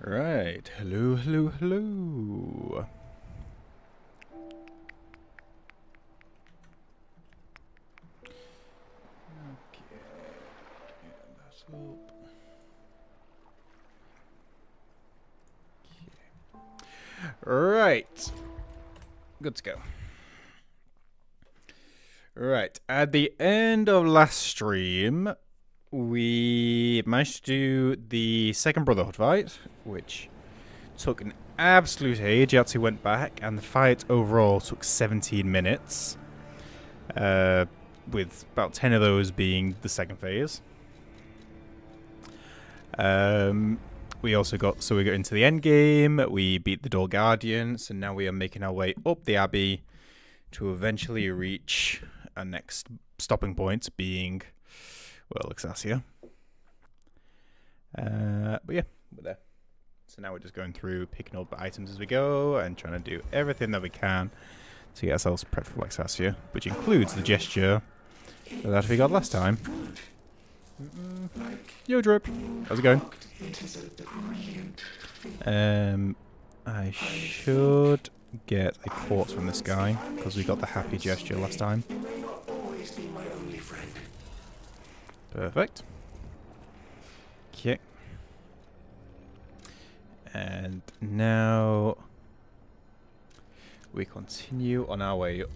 Right, hello, hello, hello. Okay, get that up. Okay. Right, good to go. Right, at the end of last stream, we managed to do the second Brotherhood fight, which took an absolute age. Yahtzee went back, and the fight overall took 17 minutes, with about 10 of those being the second phase. We also got into the end game. We beat the Door Guardian, so now we are making our way up the Abbey to eventually reach our next stopping point, being, well, Laxasia. But yeah, we're there. So now we're just going through, picking up items as we go, and trying to do everything that we can to get ourselves prepped for Laxasia, which includes the gesture that we got last time. Yo, Drip. How's it going? I should get a quartz from this guy, because we got the happy gesture last time. Perfect. Okay. And now we continue on our way up.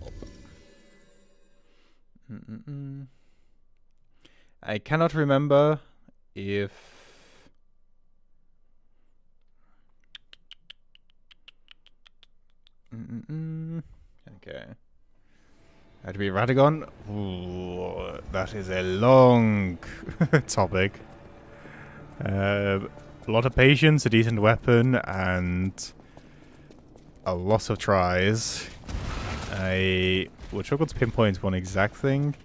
I cannot remember if okay. Had to be Radagon. Ooh, that is a long topic. A lot of patience, a decent weapon, and a lot of tries. I will struggle to pinpoint one exact thing.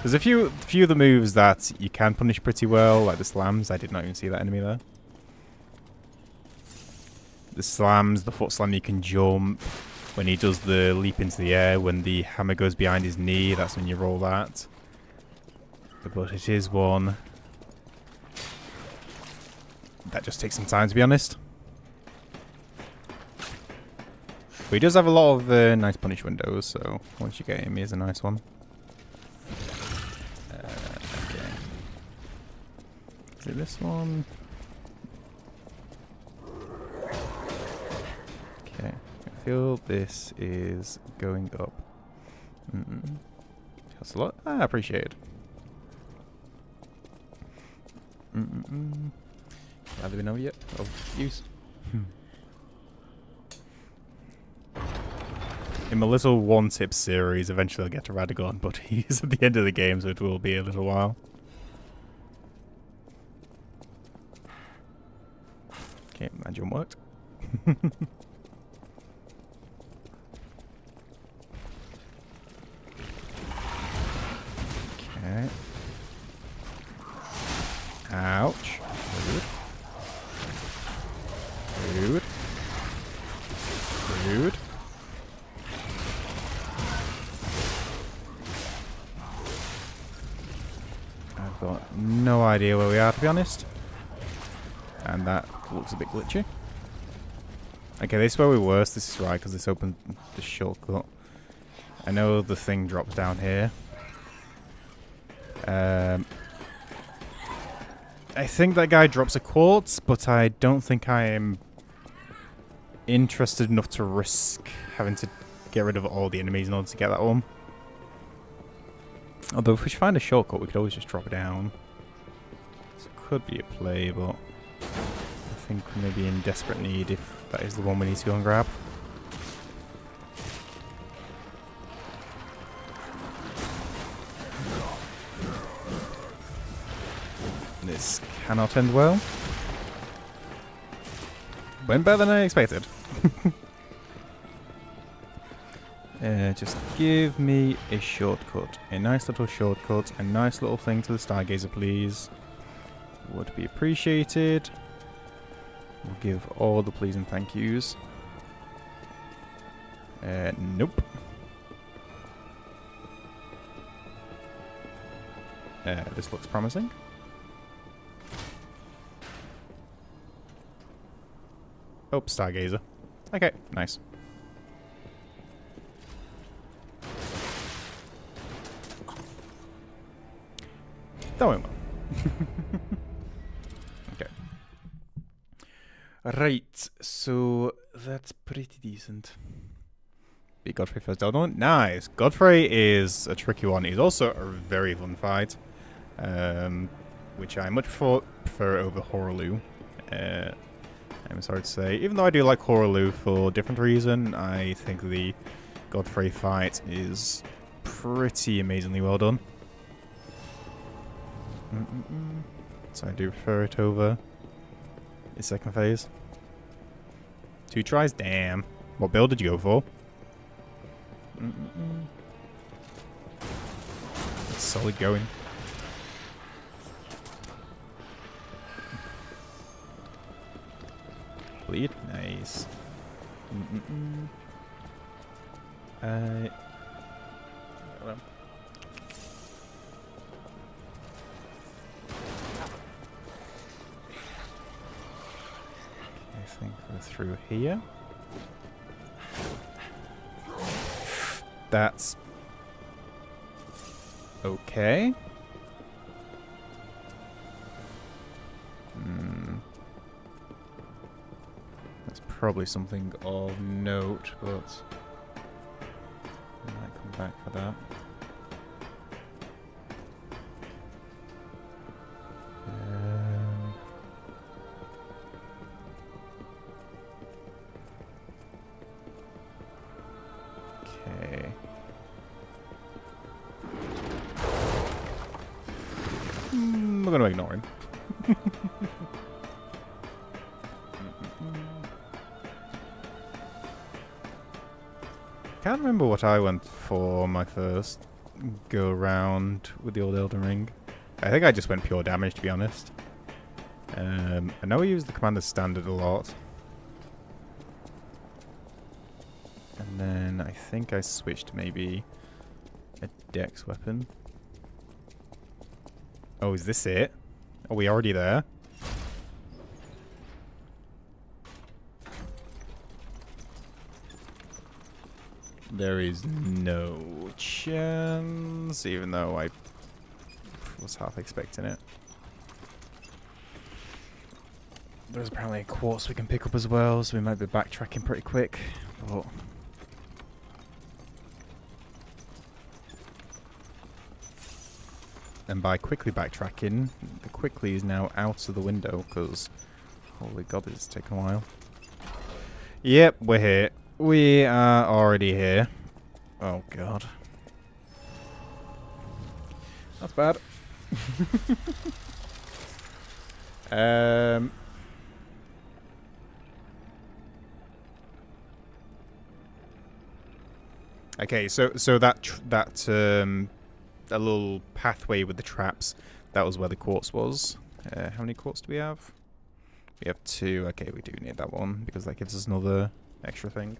There's a few of the moves that you can punish pretty well, like the slams. I did not even see that enemy there. The slams, the foot slam, you can jump. When he does the leap into the air, when the hammer goes behind his knee, that's when you roll that. But it is one that just takes some time, to be honest. But he does have a lot of nice punish windows, so once you get him, he is a nice one. Okay. Is it this one? Okay. I feel this is going up. That's a lot. I appreciate it. Have they been over yet? Of use. In my little one-tip series, eventually I'll get to Radagon, but he's at the end of the game, so it will be a little while. Okay, that jump worked. Okay. Ouch. Rude. Rude. Rude. I've got no idea where we are, to be honest. And that looks a bit glitchy. Okay, this is where we were. This is right, because this opened the shortcut. I know the thing drops down here. I think that guy drops a quartz, but I don't think I am interested enough to risk having to get rid of all the enemies in order to get that one. Although if we find a shortcut, we could always just drop it down. So it could be a play, but I think we may be in desperate need if that is the one we need to go and grab. This cannot end well. Went better than I expected. Just give me a shortcut. A nice little shortcut. A nice little thing to the Stargazer, please. Would be appreciated. We'll give all the please and thank yous. Nope. This looks promising. Oh, Stargazer. Okay, nice. That went well. Okay. Right, so that's pretty decent. Beat Godfrey first down one. Nice. Godfrey is a tricky one. He's also a very fun fight. Which I much prefer over Horaloo. I'm sorry to say. Even though I do like Horaloo for a different reason, I think the Godfrey fight is pretty amazingly well done. So I do prefer it over the second phase. 2 tries? Damn. What build did you go for? That's solid going. Bleed? Nice. I think we're through here. That's okay. That's probably something of note, but I might come back for that. Okay. We're going to ignore him. Can't remember what I went for my first go around with the old Elden Ring. I think I just went pure damage, to be honest. I know I use the Commander's Standard a lot. And then I think I switched to maybe a Dex weapon. Oh, is this it? Are we already there? There is no chance, even though I was half expecting it. There's apparently a quartz we can pick up as well, so we might be backtracking pretty quick. But and by quickly backtracking, the quickly is now out of the window, because holy god, it's taken a while. Yep, we're here. We are already here. Oh god. That's bad. Okay, so that a little pathway with the traps, that was where the quartz was. How many quartz do we have? We have 2. Okay, we do need that one because that gives us another extra thing.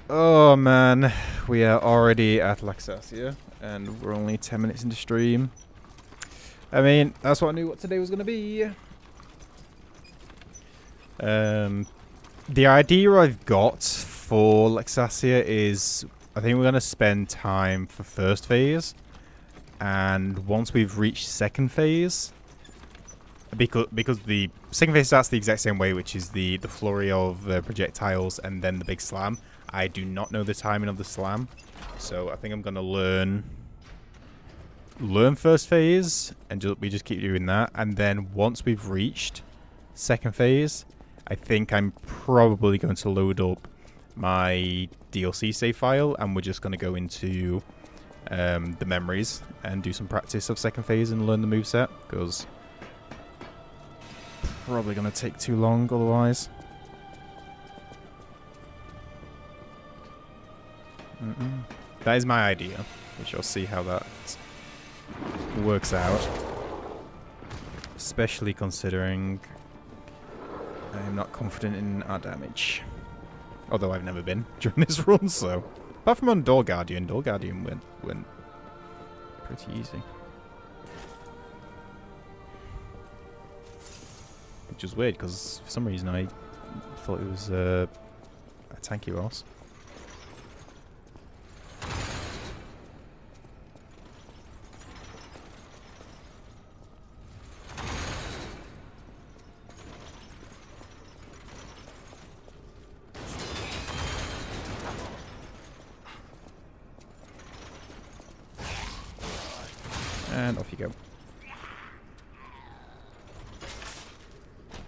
Oh man, we are already at Laxasia and we're only 10 minutes into stream. I mean, that's what I knew what today was going to be. The idea I've got for Laxasia is I think we're going to spend time for first phase, and once we've reached second phase, because the second phase starts the exact same way, which is the flurry of projectiles and then the big slam. I do not know the timing of the slam, so I think I'm going to learn first phase, and we just keep doing that. And then once we've reached second phase, I think I'm probably going to load up my DLC save file, and we're just going to go into the memories and do some practice of second phase and learn the moveset, because probably going to take too long otherwise. That is my idea. We shall see how that works out. Especially considering I am not confident in our damage. Although I've never been during this run, so. Apart from on Door Guardian went pretty easy. which was weird because for some reason I thought it was a tanky boss. And off you go.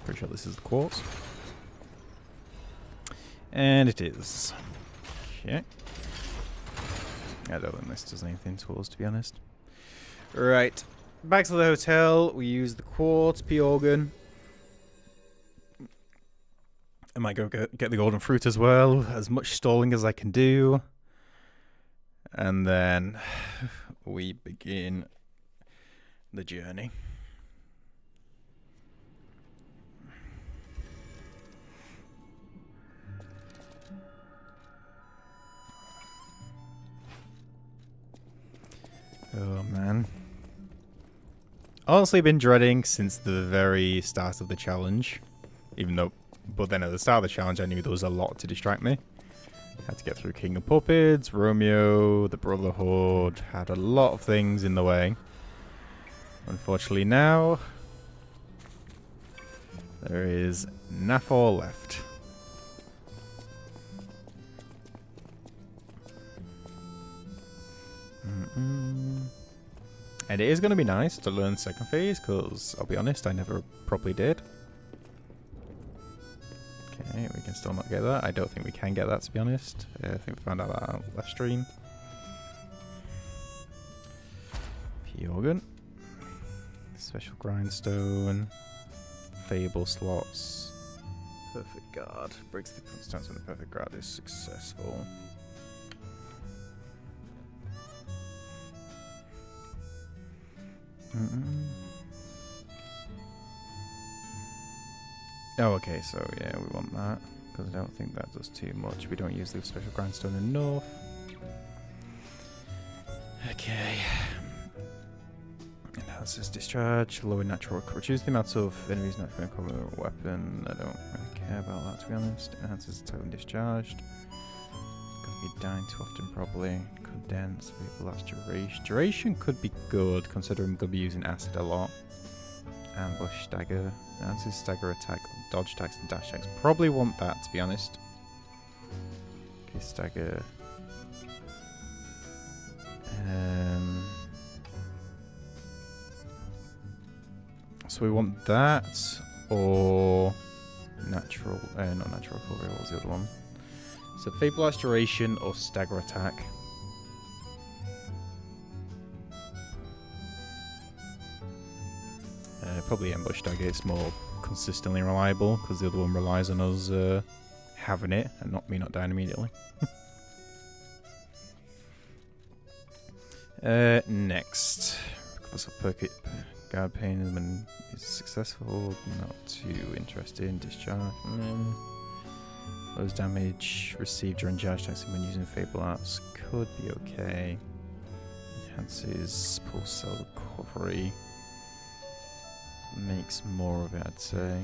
Pretty sure this is the quartz. And it is. Okay. I don't think this does anything to us, to be honest. Right. Back to the hotel. We use the quartz, P-organ. I might go get the golden fruit as well. As much stalling as I can do. And then we begin the journey. Oh man. Honestly been dreading since the very start of the challenge. But then at the start of the challenge I knew there was a lot to distract me. Had to get through King of Puppets, Romeo, the Brotherhood, had a lot of things in the way. Unfortunately now, there is Nafor left. And it is going to be nice to learn second phase, because I'll be honest, I never properly did. Okay, we can still not get that. I don't think we can get that, to be honest. I think we found out that last stream. P-organ. Special grindstone. Fable slots. Perfect guard. Breaks the stance when the perfect guard is successful. Oh, okay, so yeah, we want that, because I don't think that does too much. We don't use the special grindstone enough. Okay. Enhances discharge, lower natural recovery. Choose the amount of enemies natural recovery with a weapon. I don't really care about that, to be honest. Enhances attack when discharged. Gonna be dying too often, probably. Condense, last duration. Duration could be good, considering I'm gonna be using acid a lot. Ambush, stagger. Enhances stagger attack, dodge attacks, and dash attacks. Probably want that, to be honest. Okay, stagger. So we want that, or natural, not natural recovery, what was the other one? So Fable Last Duration or stagger attack. Probably ambush stagger, it's more consistently reliable, because the other one relies on us having it, and not me not dying immediately. Next. Perkit guard pain when is successful, not too interested in discharge. Lowers damage received during charge testing when using Fable Arts could be okay. Enhances pulse cell recovery. Makes more of it, I'd say.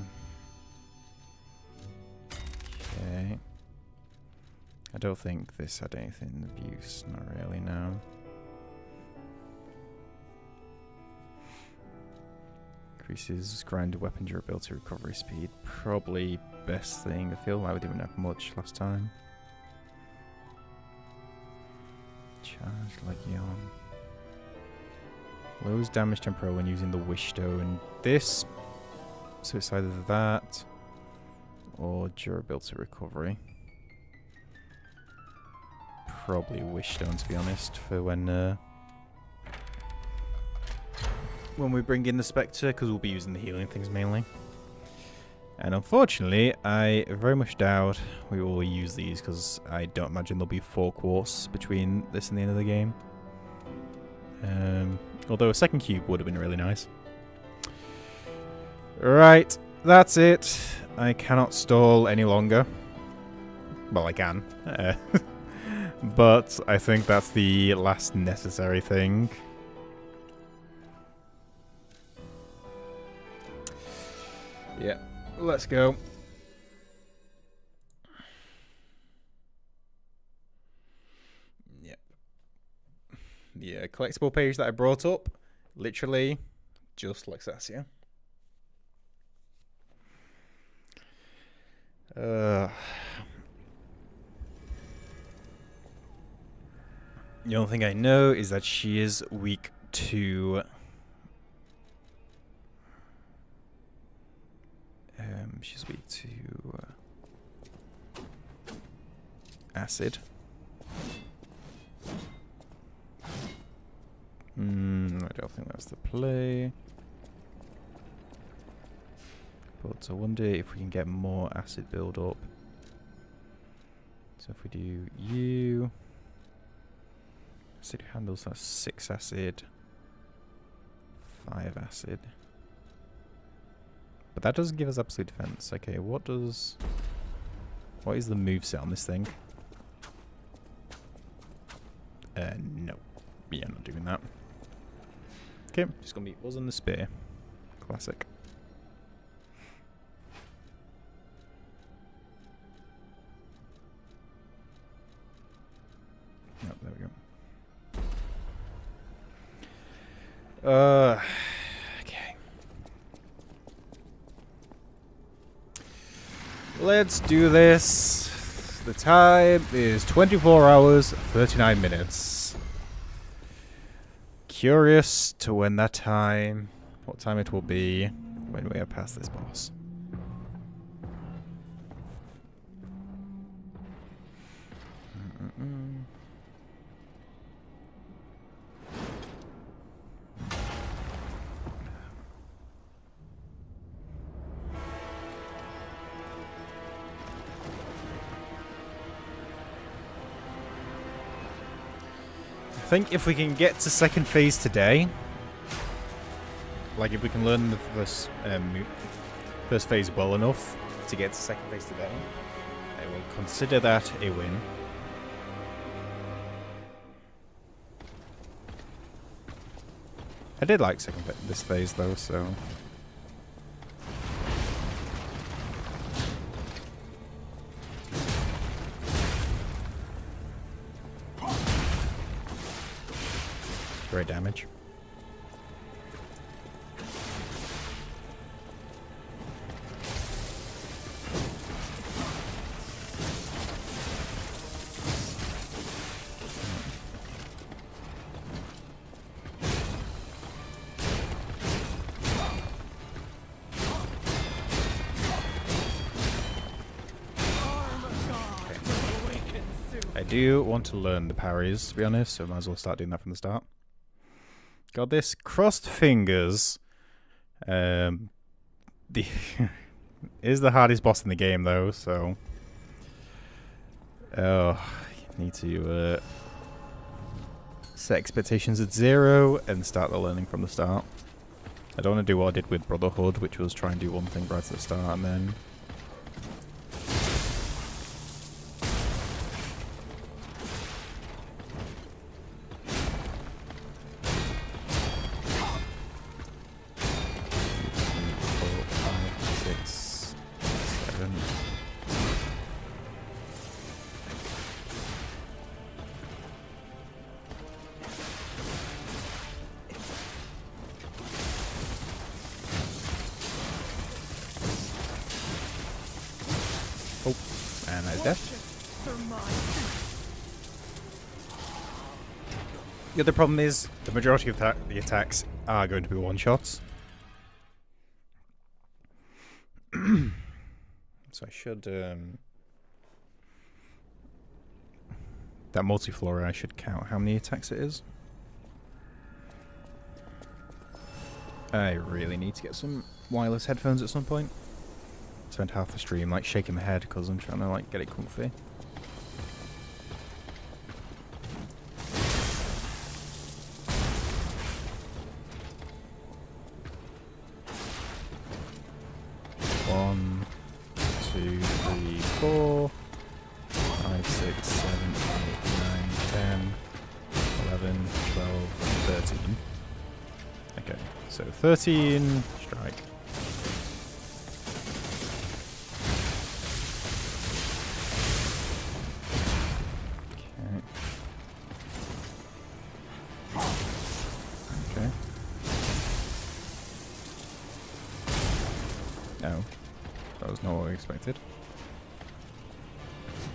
Okay. I don't think this had anything of use, not really, no. Increases grinded weapon durability, recovery speed. Probably best thing. I feel like we didn't have much last time. Charged Legion. Lowers damage tempo when using the Wish Stone. This, so it's either that or durability recovery. Probably Wish Stone, to be honest, for when we bring in the Spectre, because we'll be using the healing things mainly. And unfortunately, I very much doubt we will use these, because I don't imagine there'll be 4 quartz between this and the end of the game. Although a second cube would have been really nice. Right, that's it. I cannot stall any longer. Well, I can. But I think that's the last necessary thing. Yeah. Let's go. Yep. Yeah, collectible page that I brought up. Literally, just Laxasia. The only thing I know is that she is weak to she's weak to acid. I don't think that's the play. But I wonder if we can get more acid build up. So if we do you, acid handles, that's 6 acid, 5 acid. But that doesn't give us absolute defense. Okay, what is the moveset on this thing? No. Yeah, not doing that. Okay, just gonna be Us and the Spear. Classic. Oh, there we go. Okay. Let's do this. The time is 24 hours, 39 minutes. Curious to when that time, what time it will be when we are past this boss. I think if we can get to second phase today, like if we can learn the first phase well enough to get to second phase today, I will consider that a win. I did like this phase though, so. Great damage. I do want to learn the parries, to be honest, so I might as well start doing that from the start. Got this. Crossed fingers. Is the hardest boss in the game though, so need to set expectations at 0 and start the learning from the start. I don't want to do what I did with Brotherhood, which was try and do one thing right at the start and then and that's death. The other problem is the majority of the attacks are going to be one-shots. So I should that multi-flora I should count how many attacks it is. I really need to get some wireless headphones at some point. Spent half the stream like shaking my head because I'm trying to like get it comfy. One, 2, 3, 4, 5, 6, 7, 8, 9, 10, 11, 12, 13. Okay, so 13 strike. expected.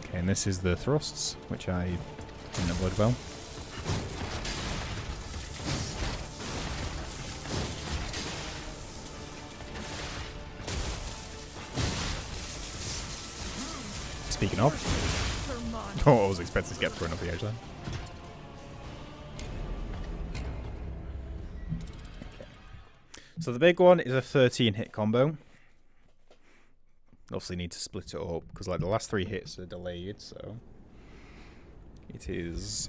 Okay, and this is the thrusts, which I didn't avoid well. Speaking of, oh, I was expecting to get thrown off the edge then. Okay. So the big one is a 13 hit combo. Obviously need to split it up because like the last 3 hits are delayed, so it is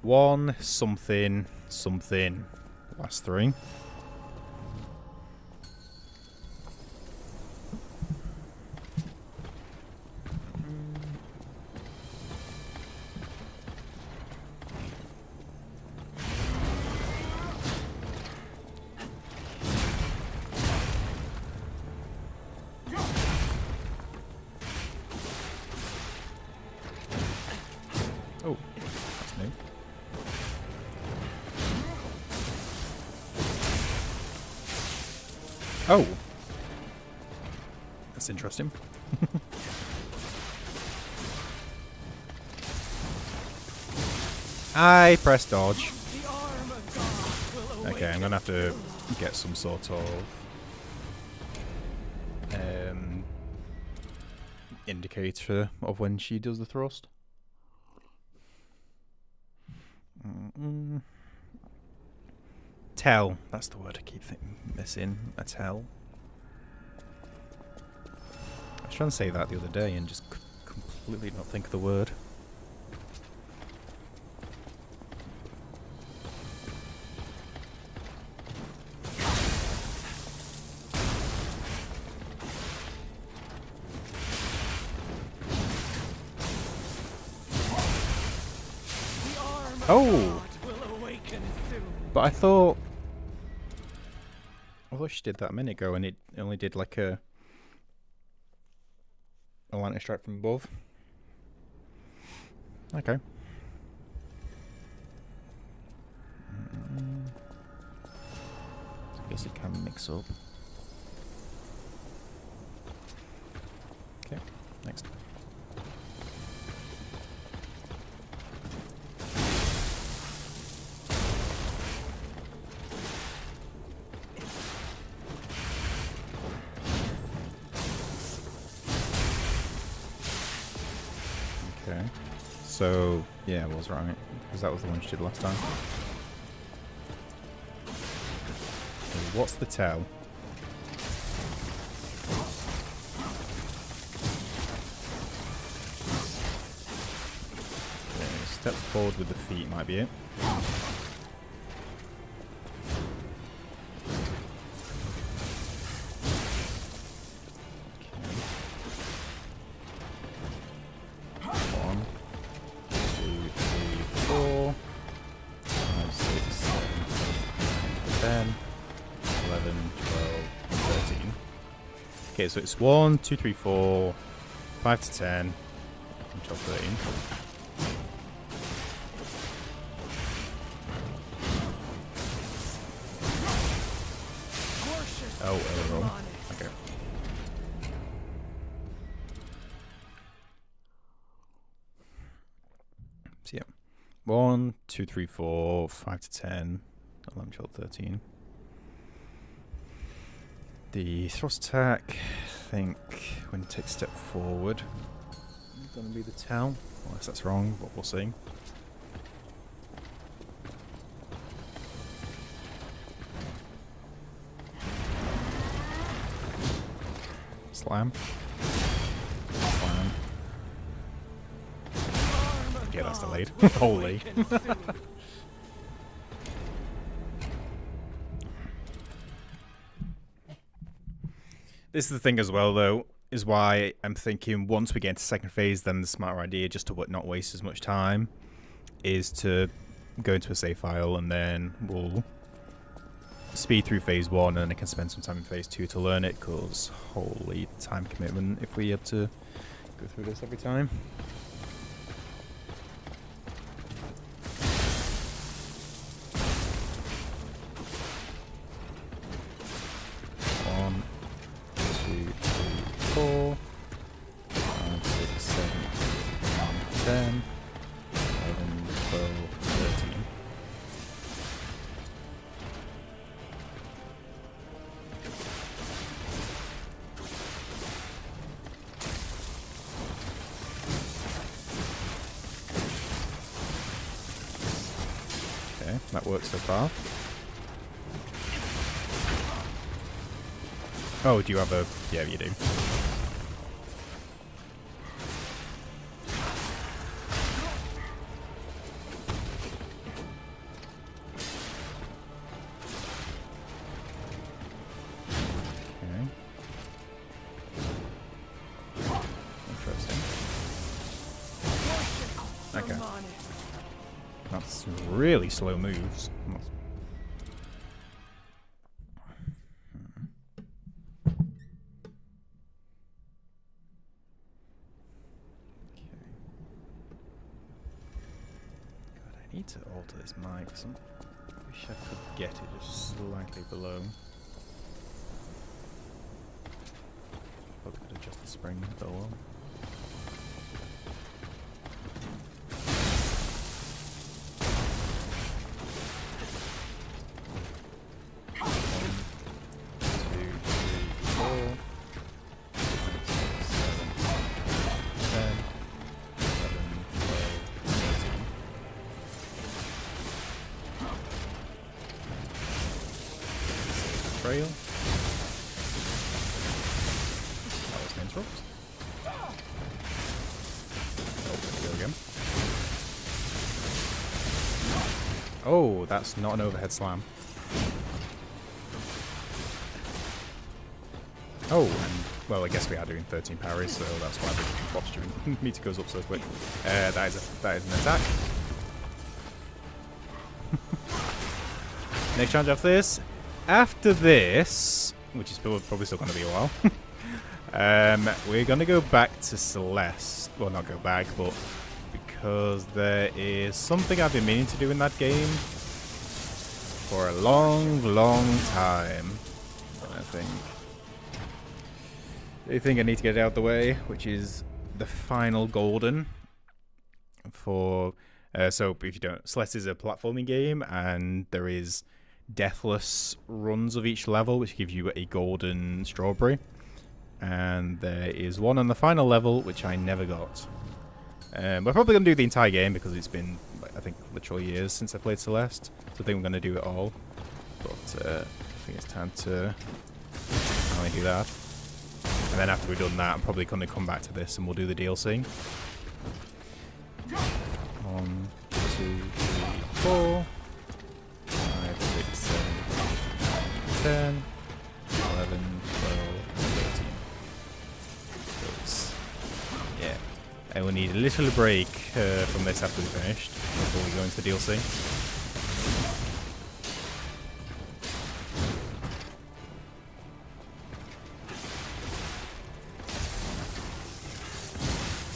1 something something last 3. Oh, that's new. Oh, that's interesting. I press dodge. Okay, I'm gonna have to get some sort of indicator of when she does the thrust. Tell. That's the word I keep missing. A tell. I was trying to say that the other day and just completely not think of the word. Oh! But I thought she did that a minute ago and it only did like a lightning strike from above. Okay. So I guess it can mix up. Okay, next. Okay, so yeah, I was right, because that was the one she did last time. So what's the tell? Okay, step forward with the feet might be it. Okay, so it's 1, 2, 3, 4, 5 to 10, 12, 13. Oh, Ergo. Okay. So yeah, 1, 2, 3, 4, 5 to 10, 11, 12, 13. The thrust attack, I think, when you take a step forward, is going to be the tell. Unless that's wrong, but we'll see. Slam. Slam. Yeah, that's delayed. Holy. This is the thing as well, though, is why I'm thinking once we get into second phase, then the smarter idea, just to not waste as much time, is to go into a save file and then we'll speed through phase 1 and then I can spend some time in phase 2 to learn it, because holy time commitment if we had to go through this every time. 10, 11, 12, 13. Okay, that works so far. Oh, do you have a... Yeah, you do. Okay. Interesting. Okay. That's really slow moves. I need to alter this mic. I wish I could get it just slightly below. Probably could adjust the spring, but well. Trail. That was an interrupt. Oh, there we go again. Oh, that's not an overhead slam. Oh, and well, I guess we are doing 13 parries, so that's why the posture meter goes up so quick. That is an attack. Next challenge after this. After this, which is probably still going to be a while, we're going to go back to Celeste. Well, not go back, but because there is something I've been meaning to do in that game for a long, long time. I think I need to get it out of the way, which is the final golden for... so if you don't... Celeste is a platforming game, and there is deathless runs of each level, which give you a golden strawberry. And there is one on the final level, which I never got. We're probably going to do the entire game, because it's been, I think, literally years since I played Celeste. So I think we're going to do it all. But I think it's time to finally do that. And then after we've done that, I'm probably going to come back to this and we'll do the DLC. 1, 2, 3, 4, 5, 6, 7, 10, 11, 12, 13. Yeah. And we'll need a little break from this after we've finished, before we go into the DLC.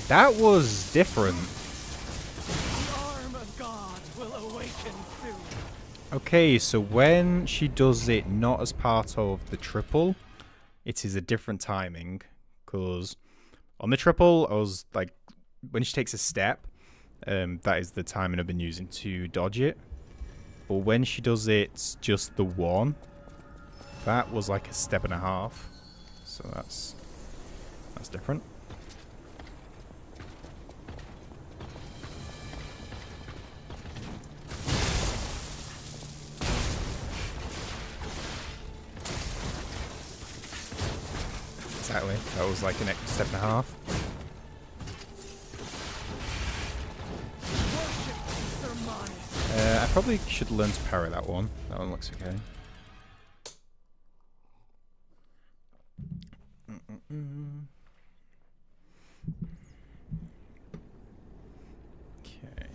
That was different. The arm of God will awaken soon. Okay, so when she does it not as part of the triple, it is a different timing. Because on the triple, I was like, when she takes a step, that is the timing I've been using to dodge it. But when she does it just the one, that was like a step and a half. So that's different. Exactly. That was like an extra step and a half. I probably should learn to parry that one. That one looks okay. Okay.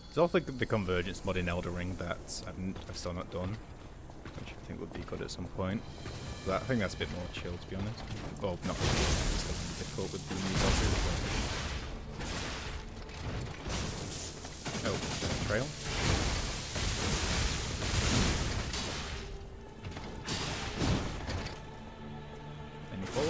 There's also the convergence mod in Elden Ring that I've still not done, which I think would be good at some point. But I think that's a bit more chill, to be honest. Well, not really. It's still difficult with the new bosses. Oh, trail. Any fall?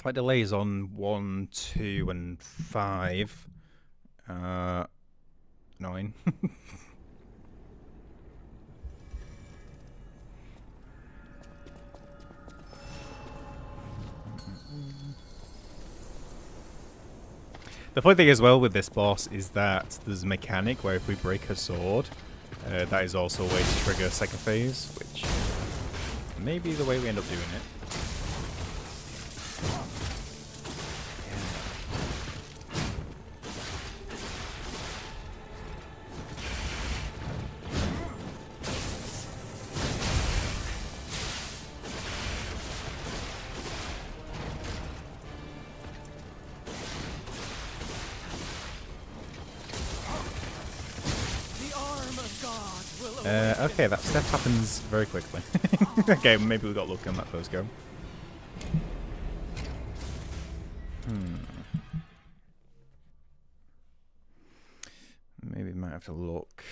Slight delays on 1, 2, and 5. 9. The funny thing as well with this boss is that there's a mechanic where if we break her sword, that is also a way to trigger second phase, which may be the way we end up doing it. Okay, that step happens very quickly. Okay, maybe we got lucky on that first go. Maybe we might have to look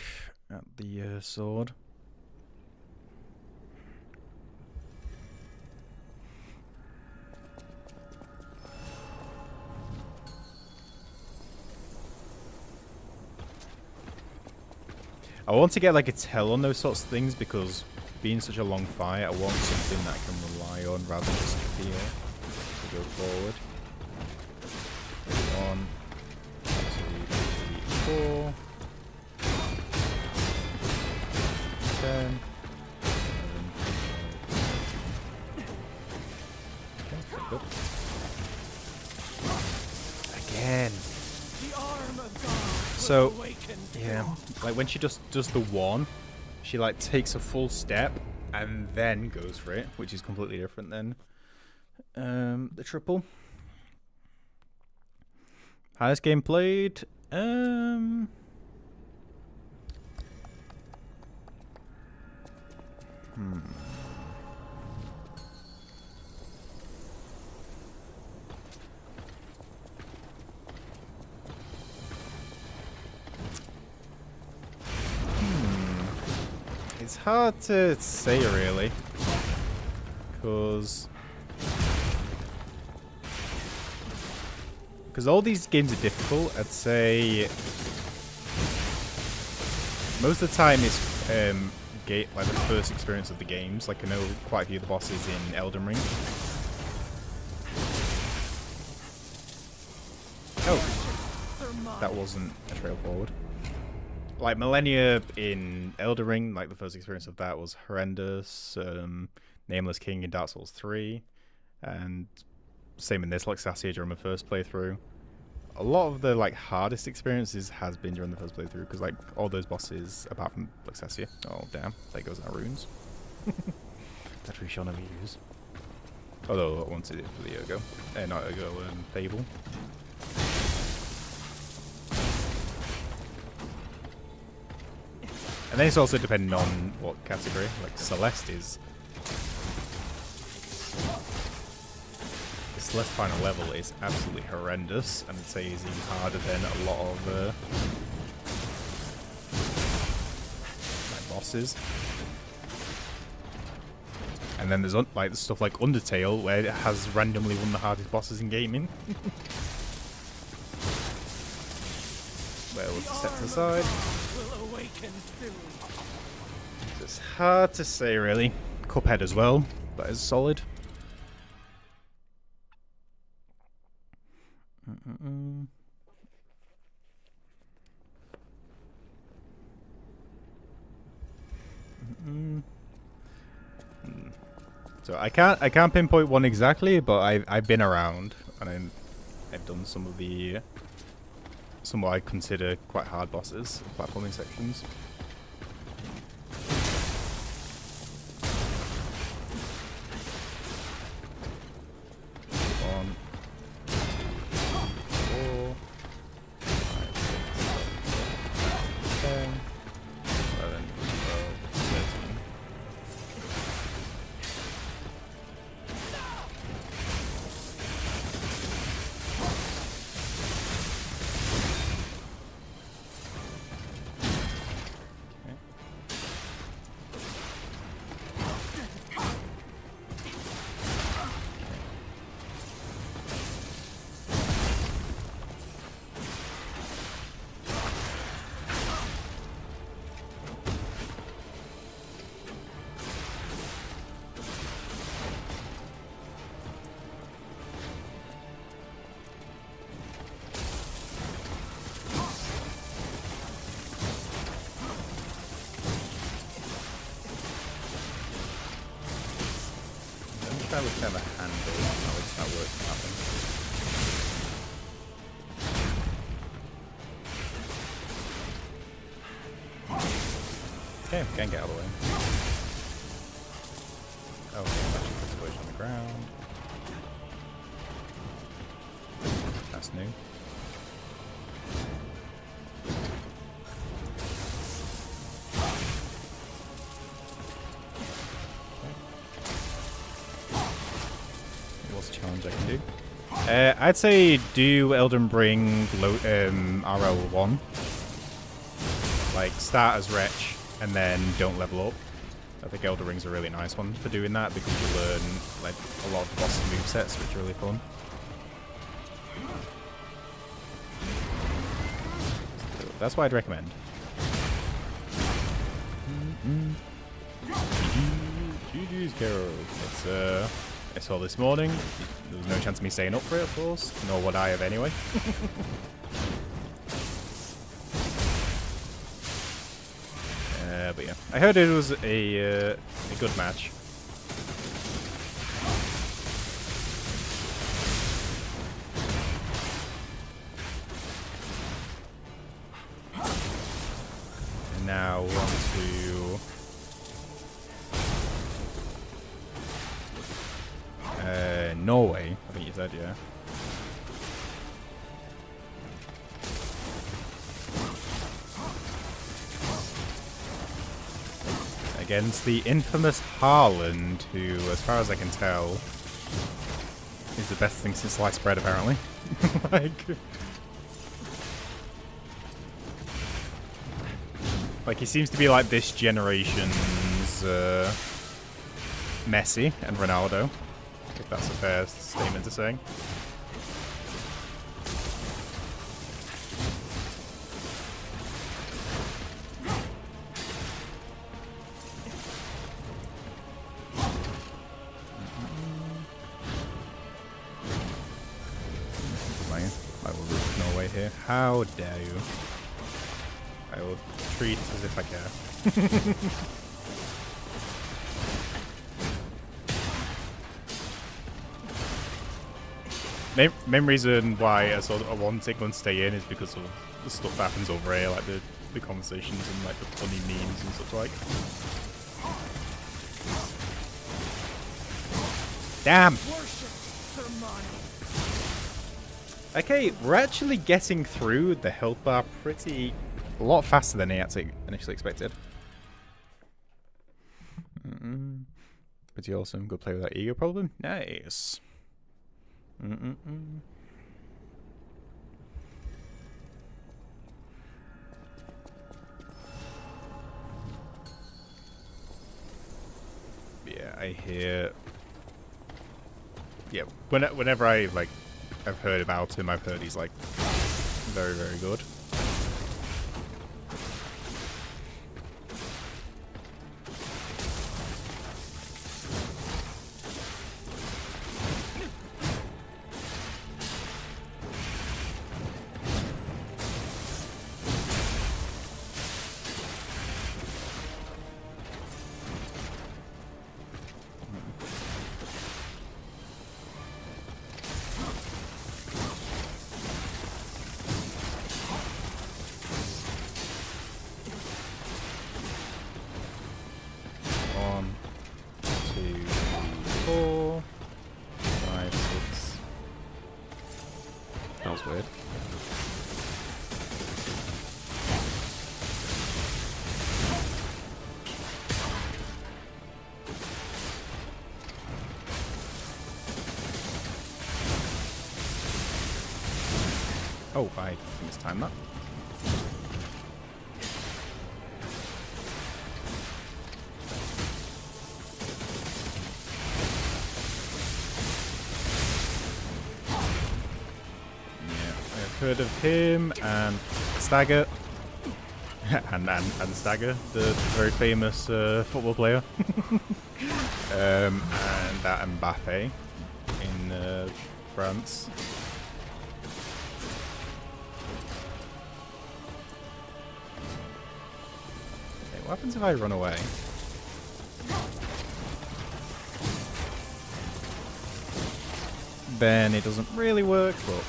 at the sword. I want to get like a tell on those sorts of things because being such a long fight, I want something that I can rely on rather than just feel to go forward. 1, 2, 3, 4, 10, 11, 12, 13. Again. So, yeah, like when she just does the 1, she like takes a full step and then goes for it, which is completely different than the triple. Highest game played, It's hard to say really, because all these games are difficult. I'd say most of the time it's like the first experience of the games. Like I know quite a few of the bosses in Elden Ring. Oh, that wasn't a trail forward. Like Millennia in Elden Ring, like the first experience of that was horrendous. Nameless King in Dark Souls 3, and same in this Laxasia during my first playthrough. A lot of the like hardest experiences has been during the first playthrough because like all those bosses apart from Laxasia. Oh damn, there goes our runes. That we shall never use. Although I wanted it for the Ergo, not Ergo, Fable. And then it's also depending on what category. Like Celeste is. The Celeste final level is absolutely horrendous, and I'd say is even harder than a lot of like bosses. And then there's like stuff like Undertale, where it has randomly one of the hardest bosses in gaming. Well, let's step to the side. It's hard to say, really. Cuphead as well, that is solid. So I can't pinpoint one exactly, but I've been around and I've done some of what I consider quite hard bosses, platforming sections. that was kind of handy. How it's not working that one. Okay, we can get out of the way. Oh, magic explosion on the ground. That's new. What's a challenge I can do? I'd say do Elden Ring RL1. Like, start as Wretch, and then don't level up. I think Elden Ring's a really nice one for doing that, because you learn like a lot of boss movesets, which are really fun. So that's what I'd recommend. GG's Carol. I saw this morning. There was no chance of me staying up for it, of course, nor would I have anyway. But yeah, I heard it was a good match. And now on to Norway, I think you said, yeah. Against the infamous Haaland, who, as far as I can tell, is the best thing since sliced bread, apparently. like he seems to be like this generation's Messi and Ronaldo, if that's a fair statement to say. How dare you? I will treat as if I care. Main reason why I want England to stay in is because of the stuff that happens over here, like the conversations and like the funny memes and such like. Damn! Okay, we're actually getting through the health bar a lot faster than I initially expected. Pretty awesome. Good play with that ego problem. Nice. Yeah, I hear. Yeah, whenever I've heard about him, I've heard he's like very, very good. That was weird. Oh, I mistimed that. Heard of him and Stagger and Stagger, the very famous football player, and that Mbappe in France. Okay, what happens if I run away? then it doesn't really work, but...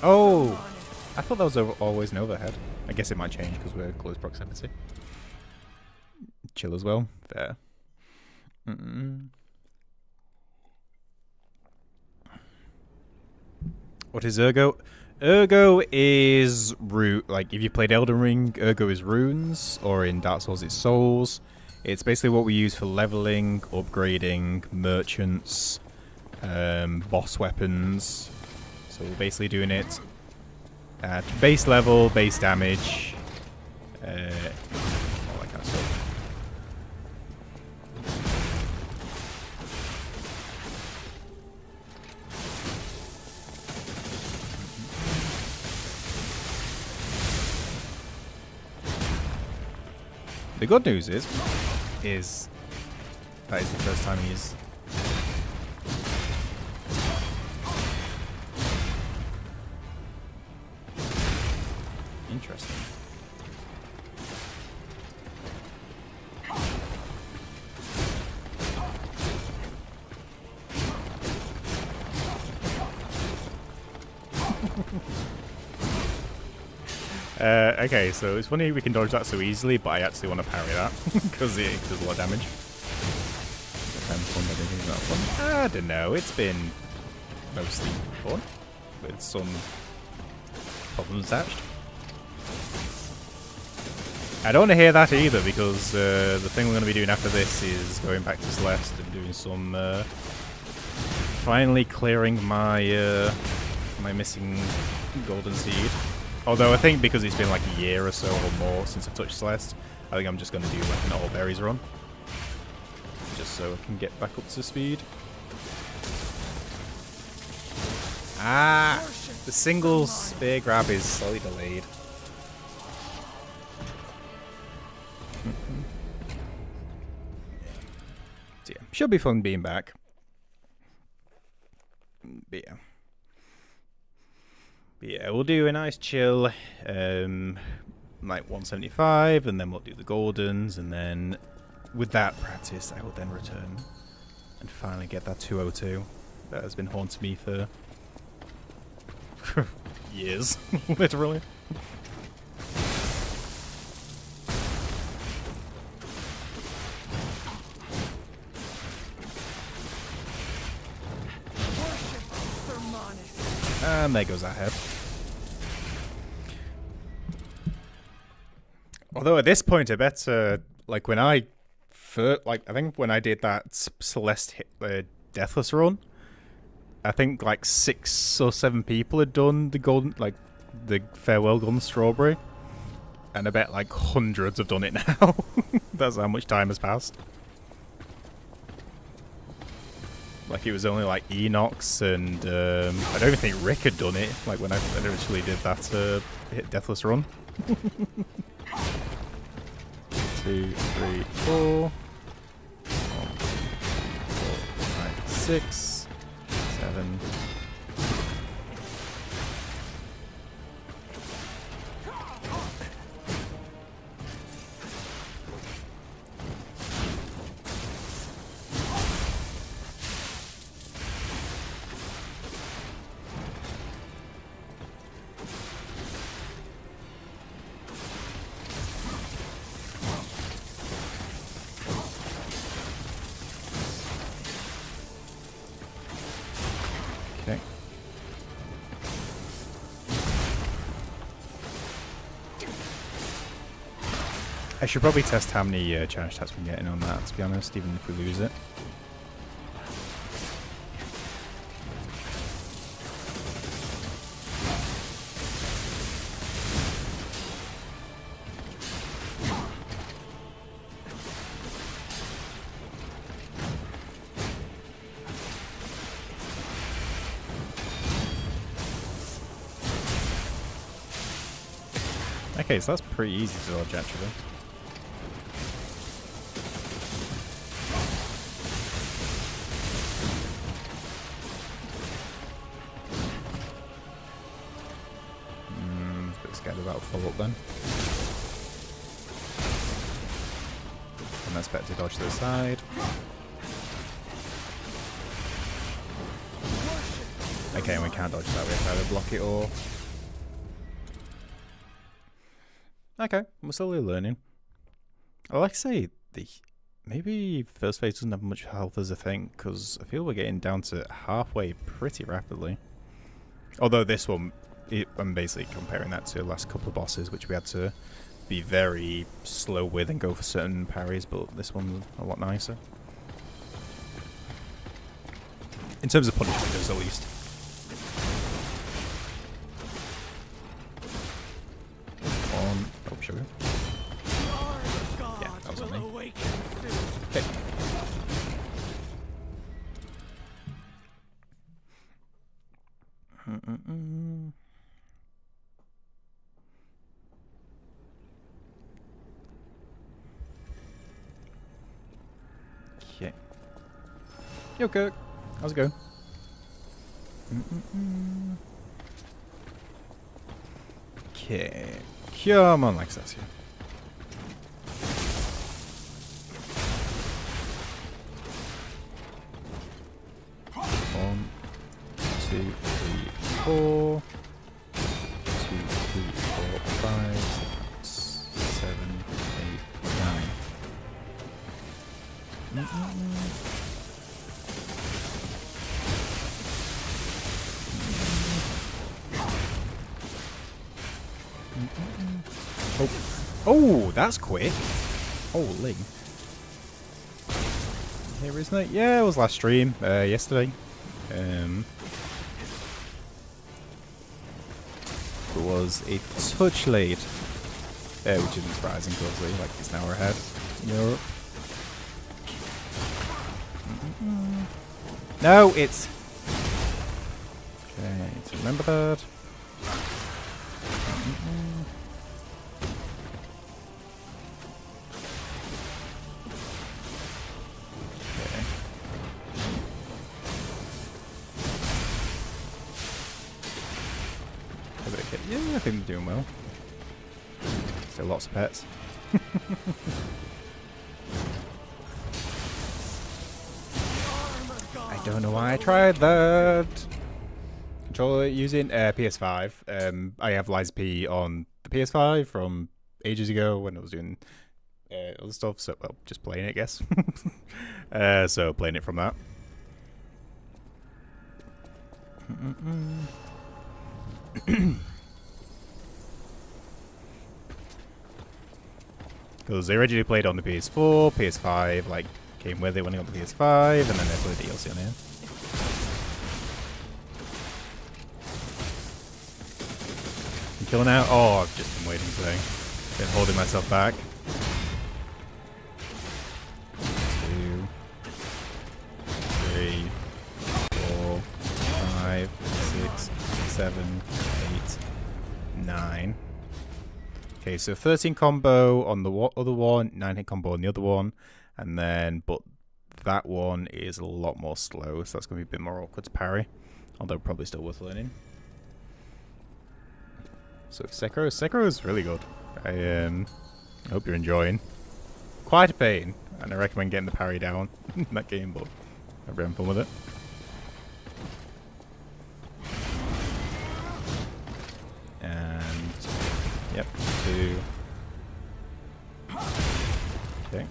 Oh! I thought that was always an overhead. I guess it might change because we're close proximity. Chill as well. Fair. What is Ergo? Ergo is like if you played Elden Ring, Ergo is runes, or in Dark Souls it's souls. It's basically what we use for leveling, upgrading, merchants, boss weapons. So we're basically doing it at base level, base damage, all that kind of stuff. The good news is that is the first time he's interesting. Okay, so it's funny we can dodge that so easily, but I actually want to parry that because it does a lot of damage. I don't know, it's been mostly fun with some problems attached. I don't want to hear that either because the thing we're going to be doing after this is going back to Celeste and doing some finally clearing my my missing golden seed. Although I think because it's been like a year or so or more since I've touched Celeste, I think I'm just going to do like an all berries run. Just so I can get back up to speed. Ah! The single spear grab is slightly delayed. So yeah, should be fun being back. But yeah, we'll do a nice chill, like 175, and then we'll do the Goldens, and then with that practice, I will then return and finally get that 202 that has been haunting me for years, literally. And there goes that head. Although at this point, I bet, like when I first, I think when I did that Celeste Deathless run, I think like 6 or 7 people had done the golden, like the Farewell Golden Strawberry, and I bet like hundreds have done it now. That's how much time has passed. Like it was only like Enox and I don't even think Rick had done it. Like when I originally did that Deathless run. 2, 3, 4, 5, 6, 7. Okay. I should probably test how many charge attacks we're getting on that, to be honest, even if we lose it. Okay, so that's pretty easy to dodge, actually. A bit scared about a follow-up then. that's better to dodge to the side. Okay, we can't dodge that. We have to either block it or... Okay, we're slowly learning. I like to say, maybe first phase doesn't have much health as I think, because I feel we're getting down to halfway pretty rapidly. Although this one, I'm basically comparing that to the last couple of bosses, which we had to be very slow with and go for certain parries, but this one's a lot nicer. In terms of punishment, at least. Oh, sugar. Yeah, that was on me. Okay. Okay. Yo, Kirk. How's it going? Okay. Come on, Laxasia. One, two, three, four. 2, 3, 4, 5, 6, 7, 8, 9. Oh, oh, that's quick. Holy. Here, isn't it? Yeah, it was last stream, yesterday. It was a touch late, which isn't surprising, obviously, like it's an hour ahead in Europe. No, it's... Okay, so remember that. Yeah, I think they're doing well. Still lots of pets. I don't know why I tried that. Controller using PS5. I have Liza P on the PS5 from ages ago when I was doing other stuff. So, well, just playing it, I guess. So playing it from that. Because they originally played on the PS4, PS5, like, came with it when it got the PS5, and then they played DLC on here. I'm killing out? Oh, I've just been waiting today. Been holding myself back. 2, 3, 4, 5, 6, 7, 8, 9. Okay, so 13 combo on the other one, 9 hit combo on the other one, and then, but that one is a lot more slow, so that's going to be a bit more awkward to parry, although probably still worth learning. So Sekiro is really good. I hope you're enjoying. Quite a pain, and I recommend getting the parry down in that game, but I'm having fun with it. And yep, 2. Okay.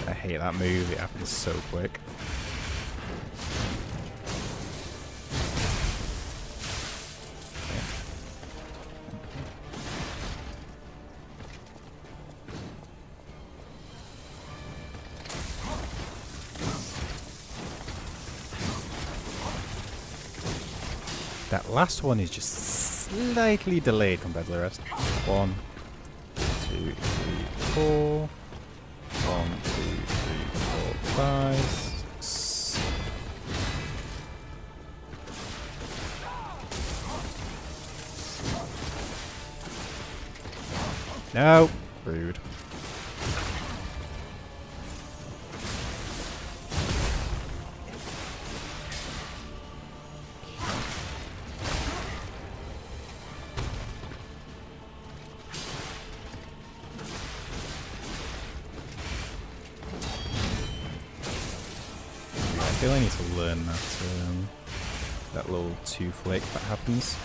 I hate that move, it happens so quick. That last one is just slightly delayed compared to the rest. 1, 2, 3, 4. 1, 2, 3, 4, 5, 6. No! Rude. feel I need to learn that little 2 flick that happens.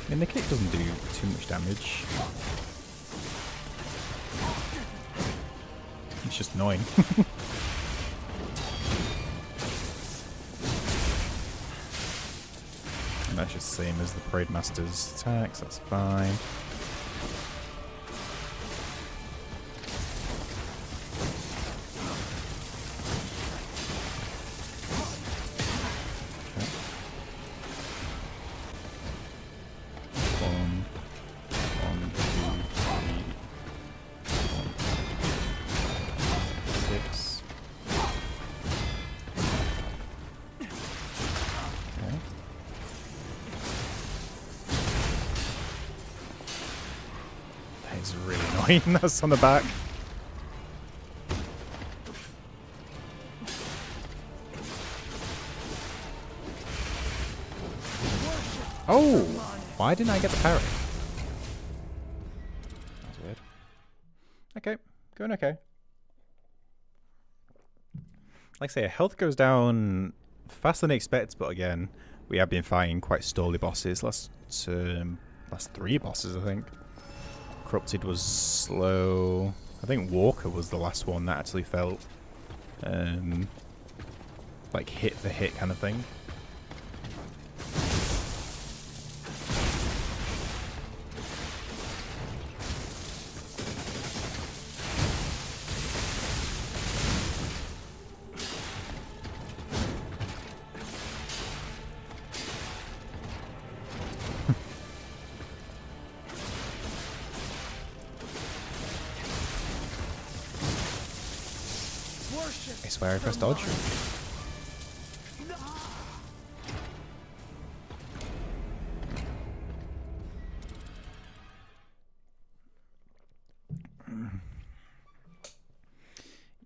I mean, the kick doesn't do too much damage. It's just annoying. And that's just the same as the Parade Master's attacks, that's fine. It's really annoying. That's on the back. Oh! Why didn't I get the parry? That's weird. Okay. Going okay. Like I say, health goes down faster than expected, but again, we have been fighting quite stally bosses. Last 3 bosses, I think. Corrupted was slow. I think Walker was the last one that actually felt like hit for hit kind of thing. I swear I pressed dodge.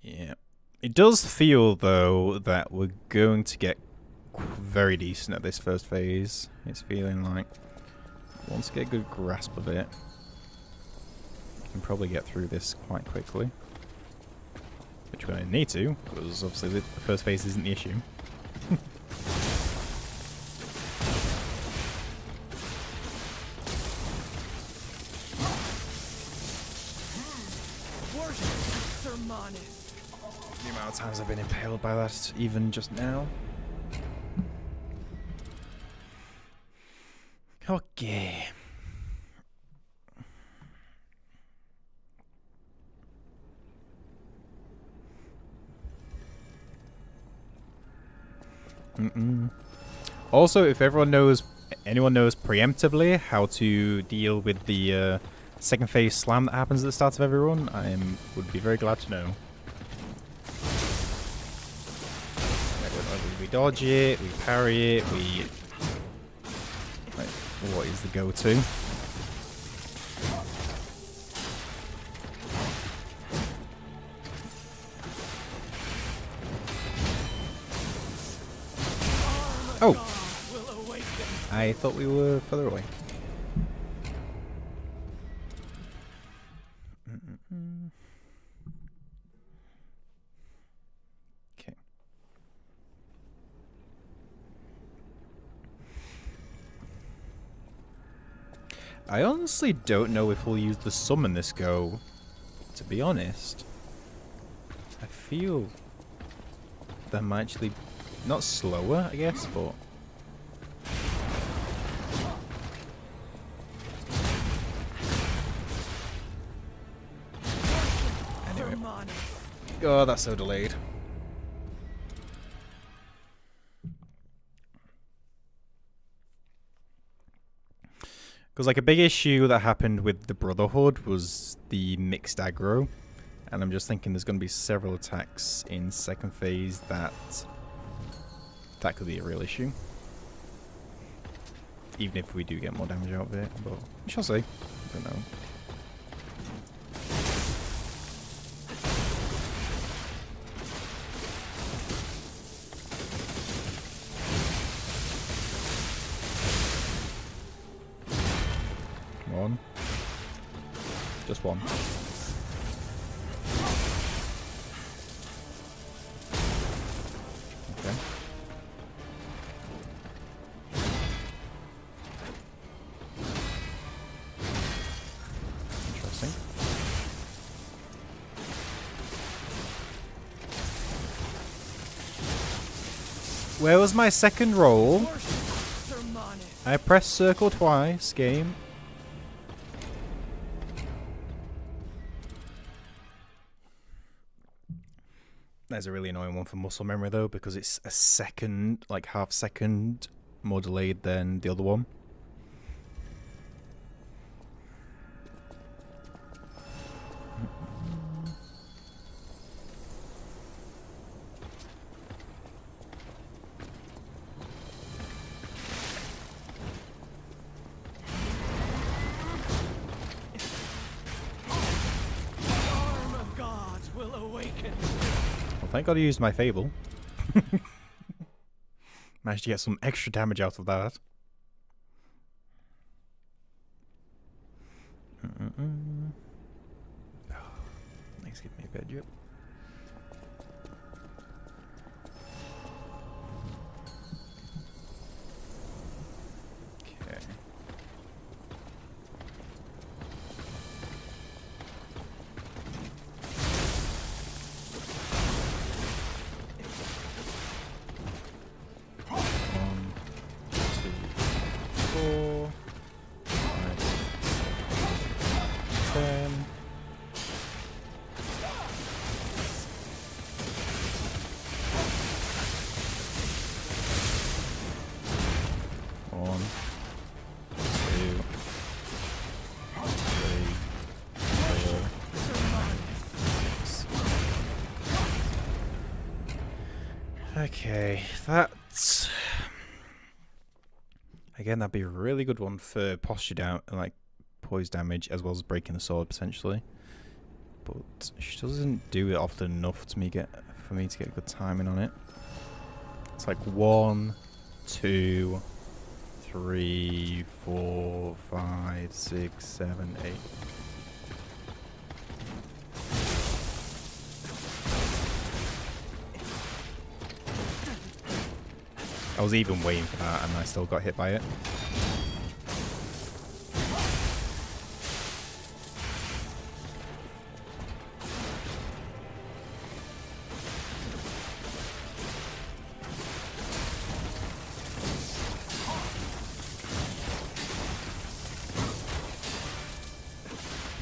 Yeah. It does feel, though, that we're going to get very decent at this first phase. It's feeling like once we get a good grasp of it, we can probably get through this quite quickly. Which we're going to need to, because obviously the first phase isn't the issue. The amount of times I've been impaled by that, even just now. Okay. Also, if anyone knows preemptively how to deal with the second phase slam that happens at the start of every run, I would be very glad to know. We dodge it, we parry it, we... Right, what is the go-to? Oh! I thought we were further away. Okay. I honestly don't know if we'll use the summon this go, to be honest. I feel that might actually... Not slower, I guess, but... Anyway. Oh, that's so delayed. Because, like, a big issue that happened with the Brotherhood was the mixed aggro. And I'm just thinking there's going to be several attacks in second phase that could be a real issue. Even if we do get more damage out of it, but we shall see. I don't know. Just one. Okay. Interesting. Where was my second roll? I pressed circle twice, game. There's a really annoying one for muscle memory though, because it's a second, like half second more delayed than the other one. Thank God I used my Fable. Managed to get some extra damage out of that. Thanks, give me a bed, yep. Okay. Okay, that's... Again, that'd be a really good one for posture down, like poise damage, as well as breaking the sword, potentially. But she doesn't do it often enough to for me to get good timing on it. It's like 1, 2, 3, 4, 5, 6, 7, 8. I was even waiting for that and I still got hit by it.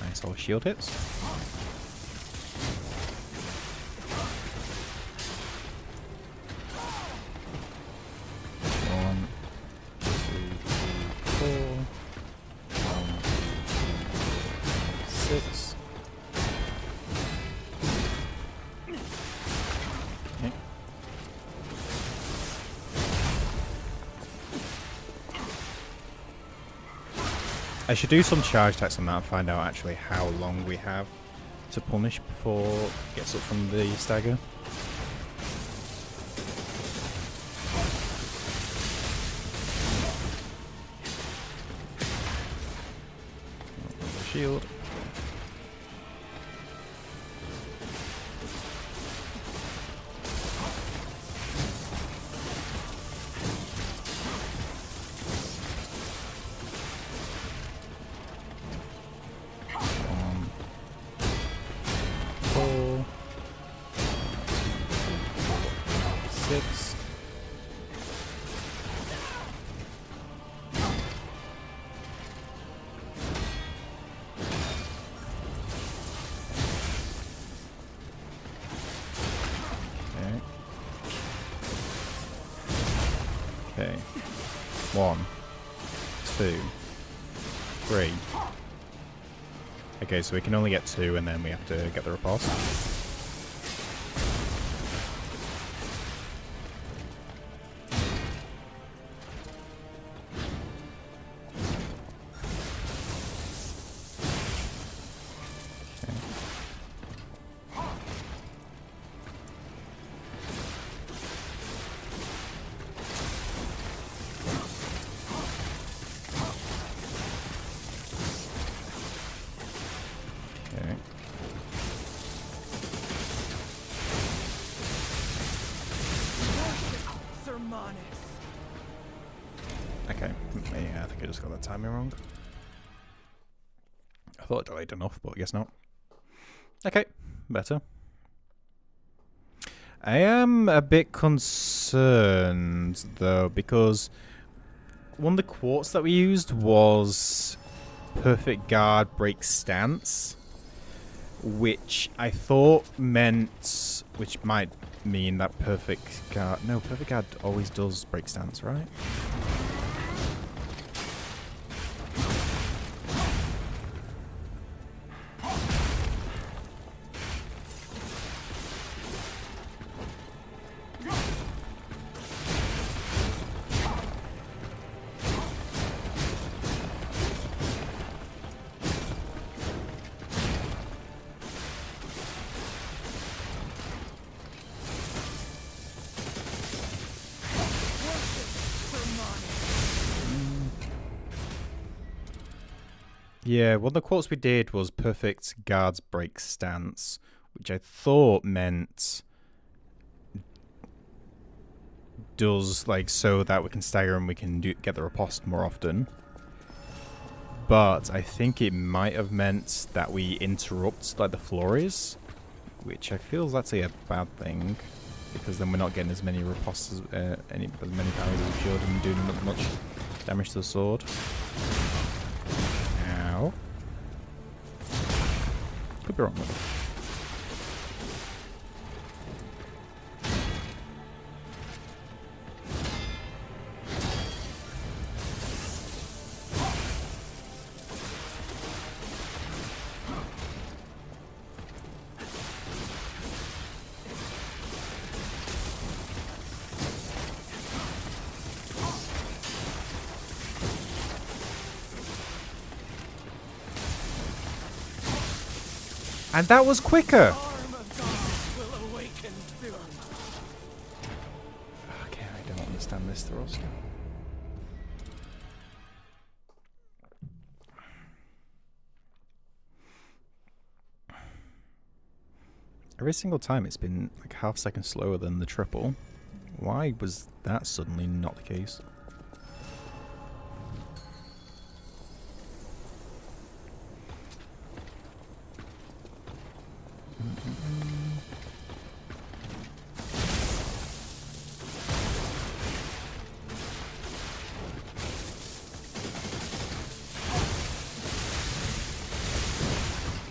Nice, all shield hits. I should do some charge attacks on that and find out actually how long we have to punish before it gets up from the stagger. Shield. Okay. 1, 2, 3. Okay, so we can only get 2 and then we have to get the riposte. sermones. Okay, yeah, I think I just got that timing wrong. I thought I delayed enough, but I guess not. Okay, better. I am a bit concerned, though, because one of the quotes that we used was perfect guard break stance, which I thought meant, which might mean that perfect guard, no, perfect guard always does break stance, right? Yeah, one of the quotes we did was perfect guards break stance, which I thought meant does, like, so that we can stagger and we can get the riposte more often. But I think it might have meant that we interrupt, like, the flurries, which I feel is actually a bad thing, because then we're not getting as many ripostes, as many powers as we should, and doing much damage to the sword. Ow. Could be wrong with it. And that was quicker! Okay, I don't understand this thrust. Every single time it's been like half a second slower than the triple. Why was that suddenly not the case?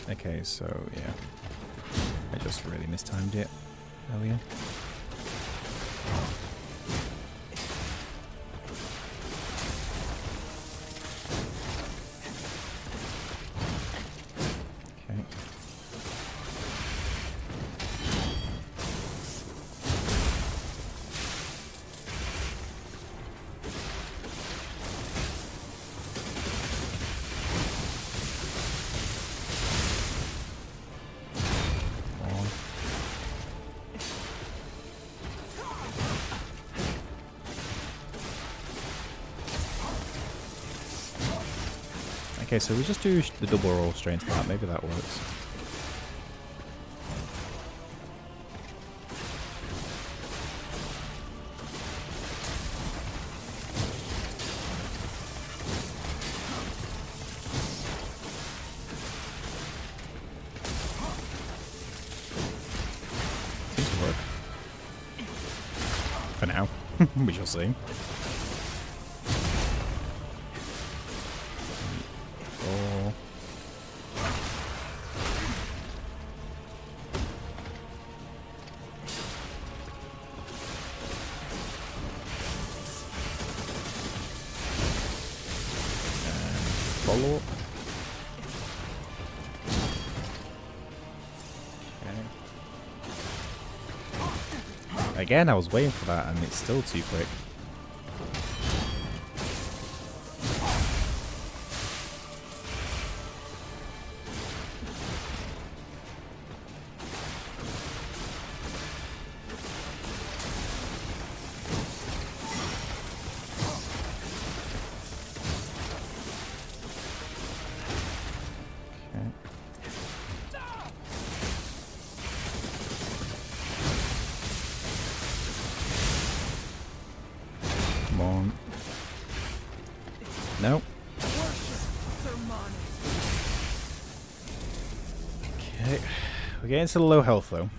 Okay, so yeah, I just really mistimed it earlier. Okay. Okay, so we just do the double roll straight into that. Maybe that works. Seems to work. For now. We shall see. Follow up. Okay. Again, I was waiting for that and it's still too quick. on. Nope. Okay. We're getting to the low health though.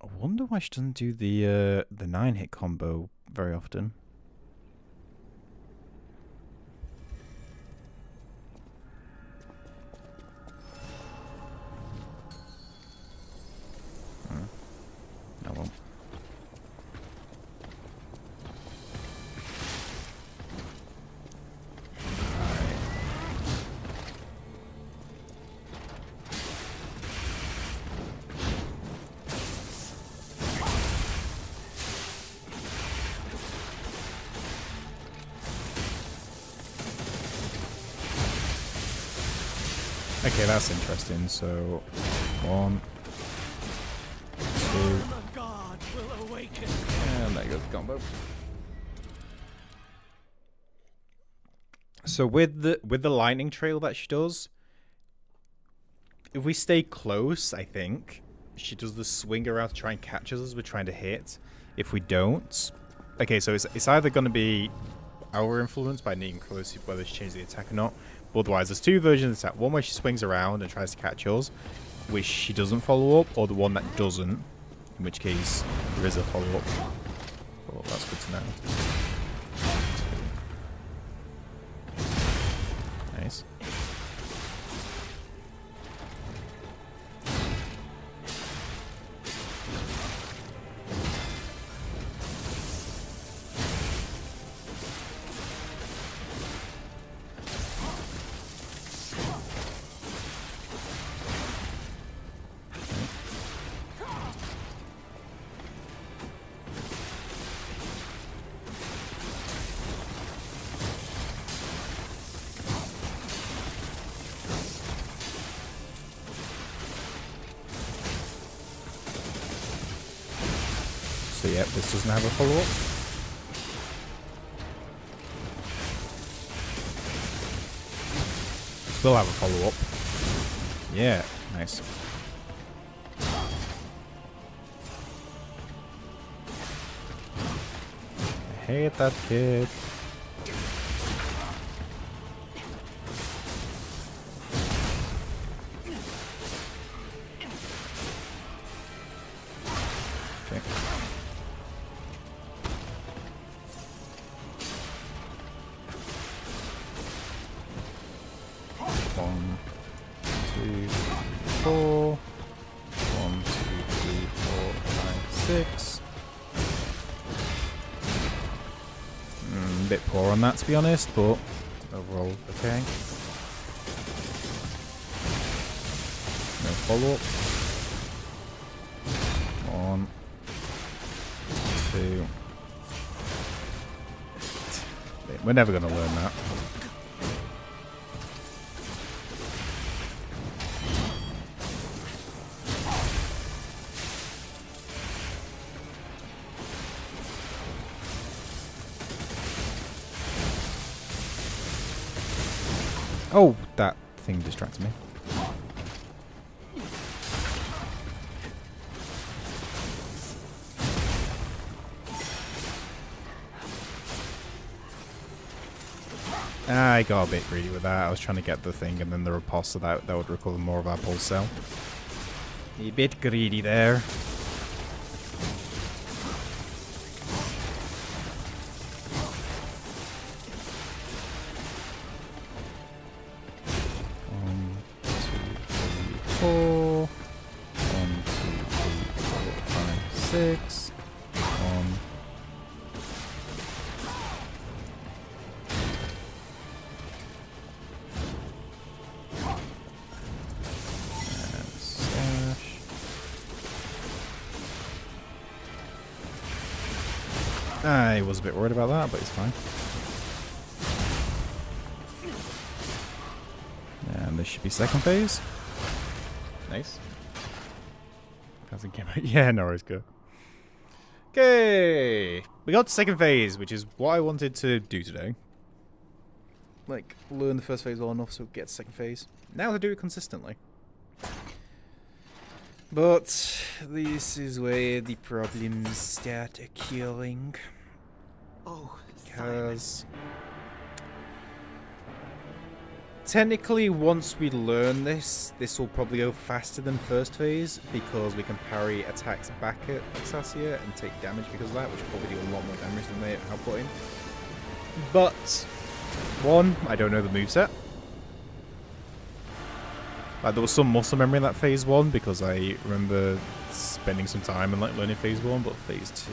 I wonder why she doesn't do the 9-hit combo very often. I won't. Okay, that's interesting. So, 1, 2, and there goes the combo. So with the lightning trail that she does, if we stay close, I think she does the swing around to try and catch us as we're trying to hit. If we don't, okay, so it's either going to be our influence by needing close, whether she changes the attack or not. But otherwise, there's two versions of the attack. One where she swings around and tries to catch us, which she doesn't follow up, or the one that doesn't, in which case there is a follow-up. Oh, that's good to know. Nice. So yep, this doesn't have a follow-up. Will have a follow-up. Yeah, nice. I hate that kid. Okay. One, two, four. 1, 2, 3, 4, 5, 6. A bit poor on that, to be honest, but overall okay. No follow-up. 1, 2. We're never going to learn that. Oh, that thing distracted me. I got a bit greedy with that. I was trying to get the thing and then the riposte so that would recover more of our pulse cell. A bit greedy there. Four. 1, 2, 3, 4, 5, 6. 1. And slash. I was a bit worried about that, but it's fine. And this should be second phase. Nice. Hasn't came out. Yeah, no worries, go. Okay. We got to second phase, which is what I wanted to do today. Like, learn the first phase well enough so get to second phase. Now to do it consistently. But this is where the problems start occurring. Oh, Because technically, once we learn this will probably go faster than first phase because we can parry attacks back at Laxasia and take damage because of that, which will probably do a lot more damage than they're outputting. But one, I don't know the moveset. Like, there was some muscle memory in that phase 1 because I remember spending some time and like learning phase 1, but phase 2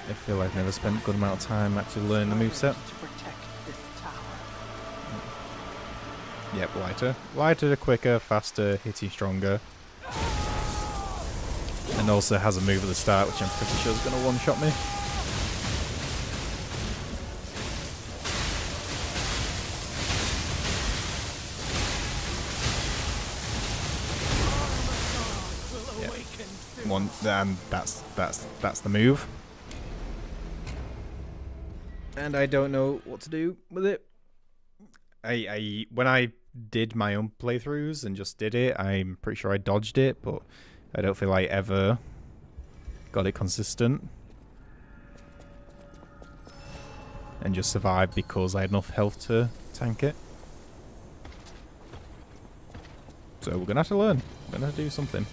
I feel like I've never spent a good amount of time actually learning the moveset. Yep, lighter. Lighter, quicker, faster, hitty, stronger. And also has a move at the start which I'm pretty sure is going to one-shot me. One, and that's the move. And I don't know what to do with it. When I did my own playthroughs and just did it, I'm pretty sure I dodged it, but I don't feel I ever got it consistent. And just survived because I had enough health to tank it. So we're gonna have to learn. We're gonna have to do something.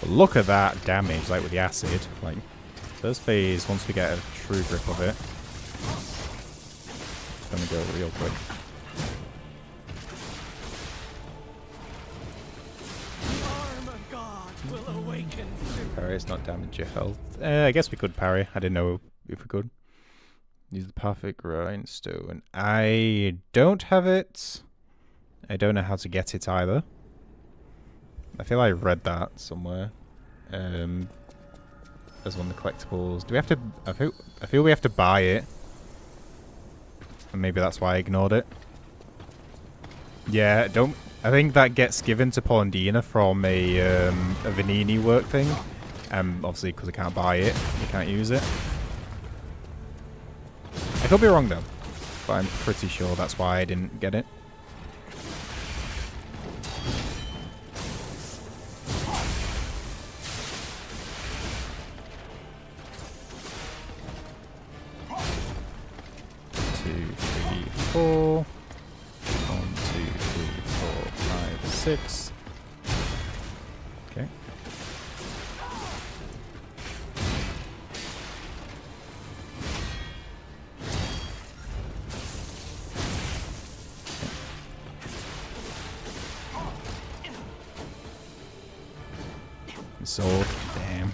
Look at that damage, like with the acid. Like, first phase, once we get a true grip of it, it's gonna go real quick. the arm of God will awaken soon. Parry, it's not damage your health. I guess we could parry. I didn't know if we could. Use the perfect grindstone. I don't have it. I don't know how to get it either. I feel I read that somewhere. As one of the collectibles. Do we have to... I feel we have to buy it. And maybe that's why I ignored it. Yeah, don't... I think that gets given to Polendina from a Vanini work thing. Obviously, because I can't buy it, you can't use it. I could be wrong, though. But I'm pretty sure that's why I didn't get it. Four. 1, 2, 3, 4, 5, 6. Okay. Sword. Damn.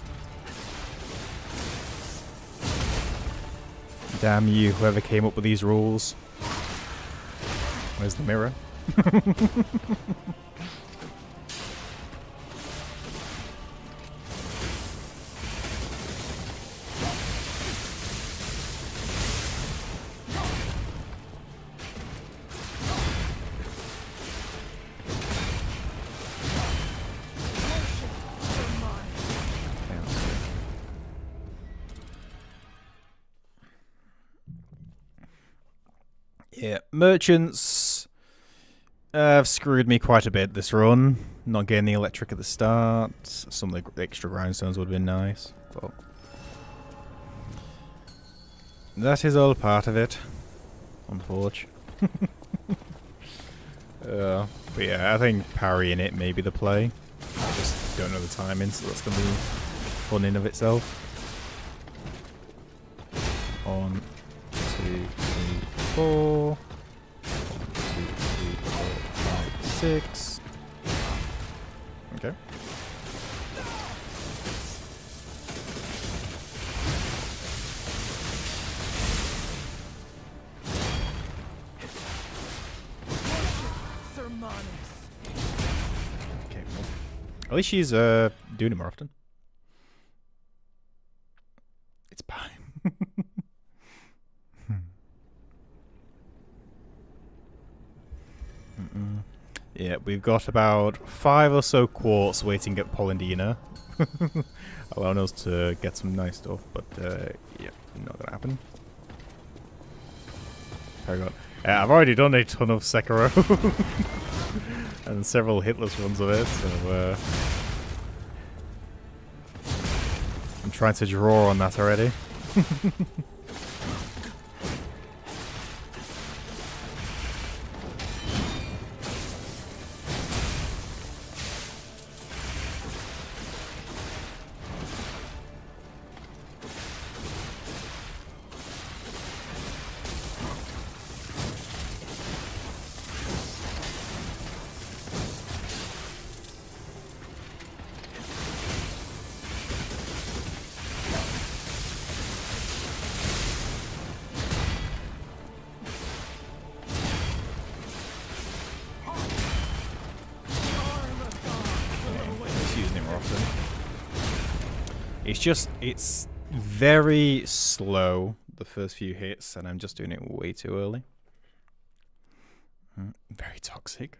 Damn you, whoever came up with these rules. Where's the mirror? Yeah, merchants have screwed me quite a bit this run. Not getting the electric at the start. Some of the extra grindstones would have been nice, but that is all part of it, unfortunately. But yeah, I think parrying it may be the play. I just don't know the timing, so that's going to be fun in of itself. 1, 2, 3, 4. 1, 2, 3, 4, 5, 6. Okay. At least she's doing it more often. It's time. Yeah, we've got about 5 or so quartz waiting at Polendina. Allowing us to get some nice stuff, but yeah, not gonna happen. Paragon. I've already done a ton of Sekiro. And several hitless runs of it, so I'm trying to draw on that already. It's very slow, the first few hits, and I'm just doing it way too early. Very toxic.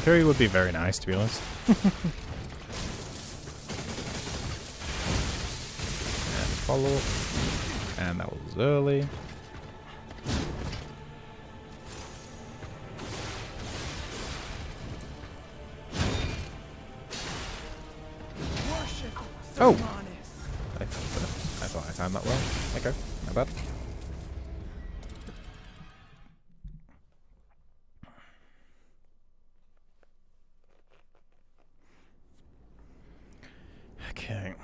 Theory would be very nice, to be honest. And follow. And that was early. Oh! I thought I timed that well. Okay, not bad. Okay.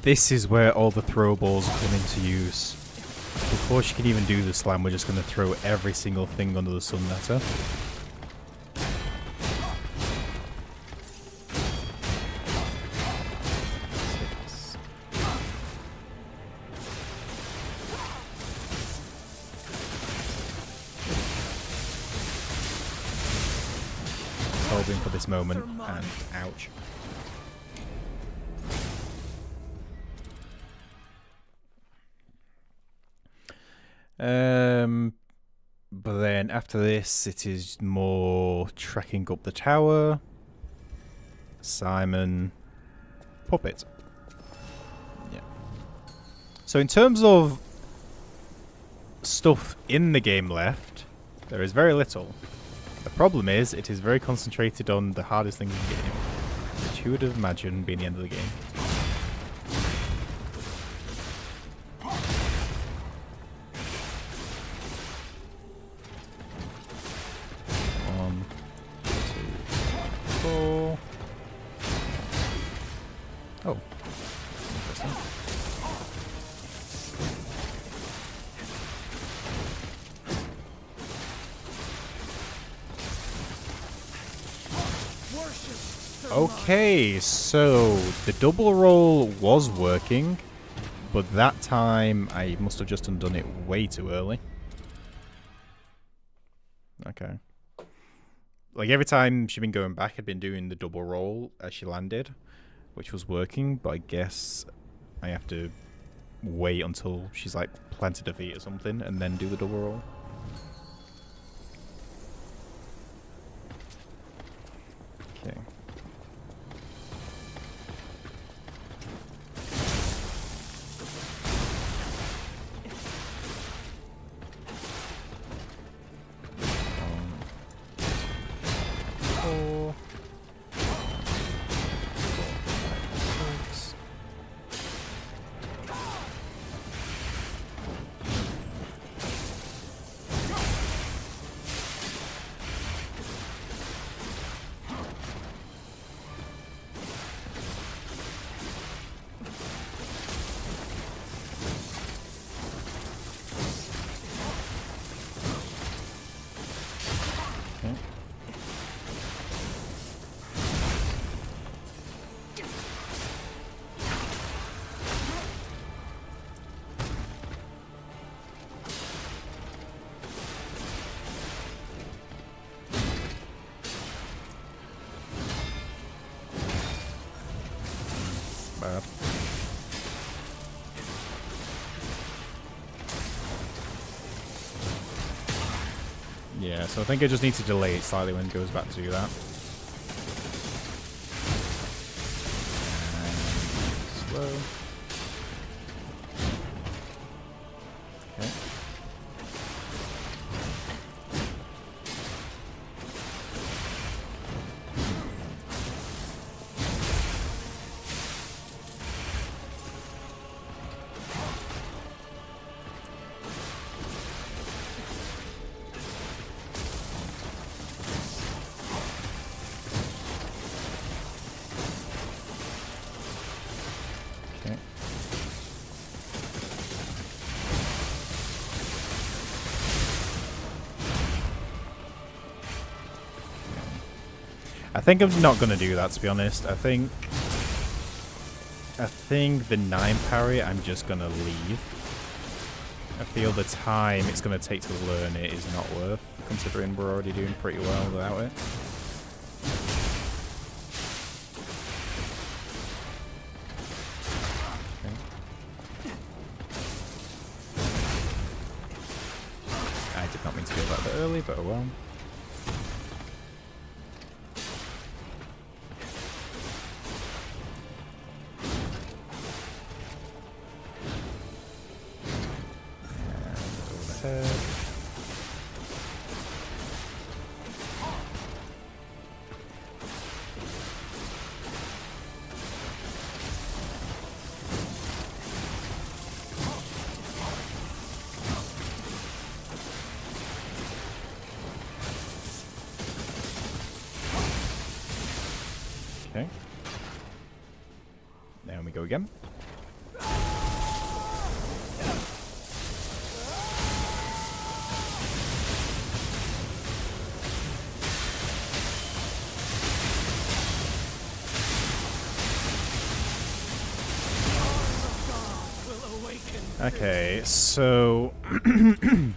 This is where all the throwables come into use. Before she can even do the slam, we're just going to throw every single thing under the sun at her. Holding for this moment, and ouch. But then after this, it is more trekking up the tower. Simon, puppet. Yeah. So in terms of stuff in the game left, there is very little. The problem is, it is very concentrated on the hardest thing in the game, which who would have imagined being the end of the game. Oh. Interesting. Okay, so the double roll was working, but that time I must have just undone it way too early. Okay. Like every time she'd been going back, I'd been doing the double roll as she landed, which was working, but I guess I have to wait until she's like planted her feet or something and then do the double roll. Okay. bad. Yeah, so I think I just need to delay it slightly when it goes back to that. And slow. Okay. I think I'm not going to do that, to be honest. I think the 9 parry, I'm just going to leave. I feel the time it's going to take to learn it is not worth, considering we're already doing pretty well without it. Okay. I did not mean to go that bit early, but oh well. Okay. There we go again. Okay, so that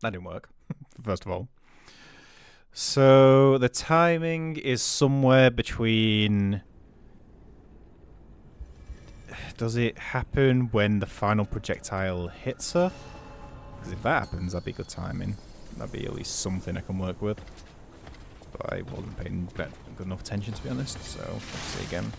didn't work, first of all. So the timing is somewhere between... Does it happen when the final projectile hits her? Because if that happens, that'd be good timing. That'd be at least something I can work with. But I wasn't paying good enough attention, to be honest, so let's see again.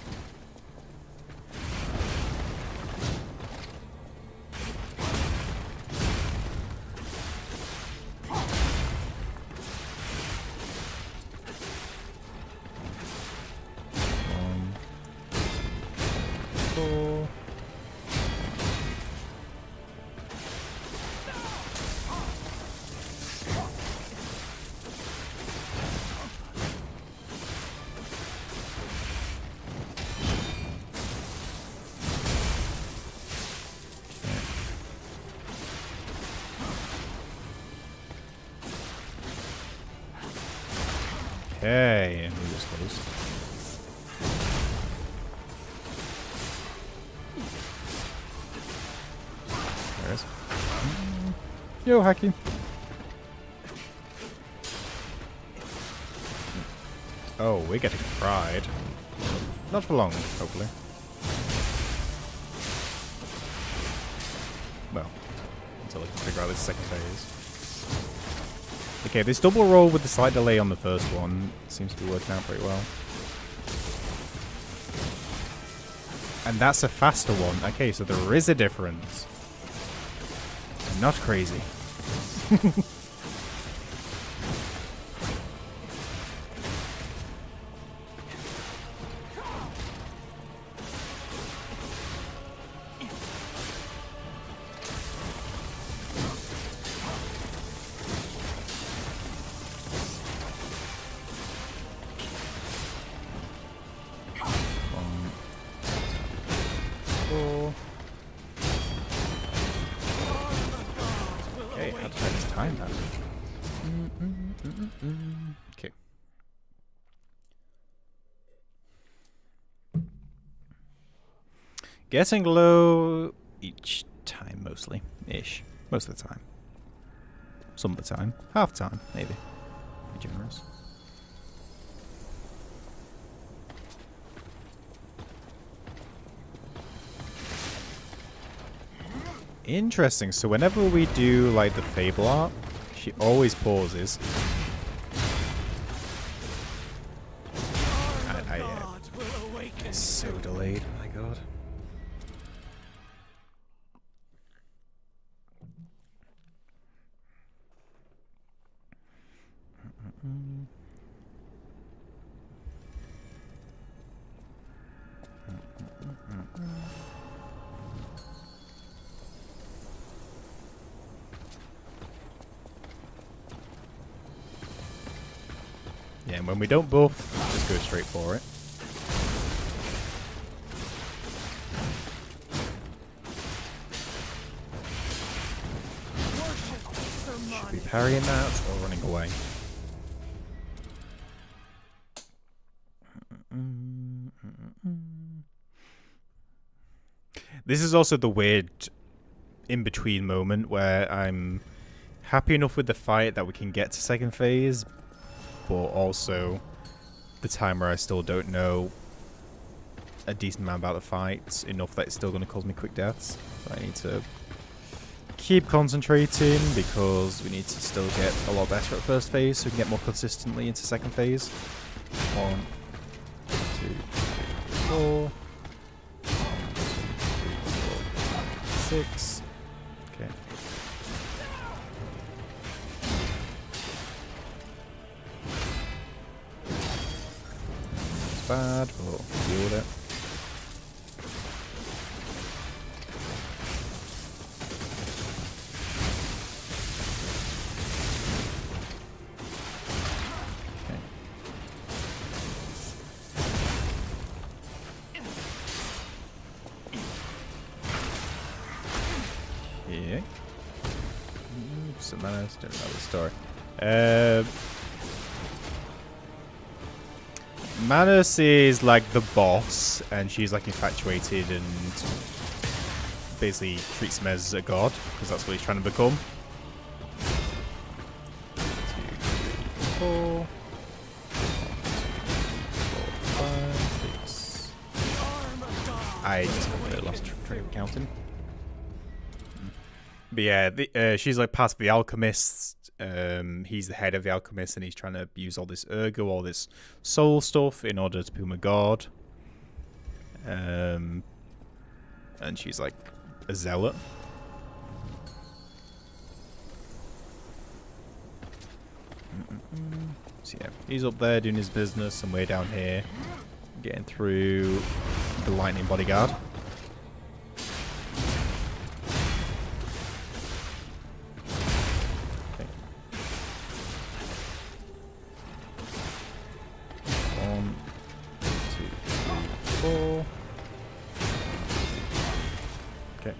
Okay, he was close. There it is. Yo, Hacky. Oh, we're getting fried. Not for long, hopefully. Well, until I can figure out this second phase. Okay, this double roll with the slight delay on the first one seems to be working out pretty well. And that's a faster one. Okay, so there is a difference. I'm not crazy. Okay, how to try this time that. Okay. Getting low each time, mostly. Ish. Most of the time. Some of the time. Half the time, maybe. Be generous. Interesting. So whenever we do like the Fable art, she always pauses. It's so delayed. Oh my god. Yeah, and when we don't buff, just go straight for it. Should be parrying that or running away. This is also the weird in-between moment where I'm happy enough with the fight that we can get to second phase, but also the time where I still don't know a decent amount about the fight, enough that it's still going to cause me quick deaths. So I need to keep concentrating because we need to still get a lot better at first phase so we can get more consistently into second phase. 1, 2, 3, 4. 6. Okay. It's bad, but we'll deal with it. Yeah. Some manners, don't know the story. Manus is like the boss, and she's like infatuated and basically treats him as a god, because that's what he's trying to become. 2, 3, 4. 5, 6. I just completely lost track of counting. But yeah, she's like part of the alchemists. He's the head of the alchemists, and he's trying to use all this Ergo, all this soul stuff, in order to become a god. And she's like a zealot. So yeah, he's up there doing his business, and we're down here getting through the lightning bodyguard. Okay.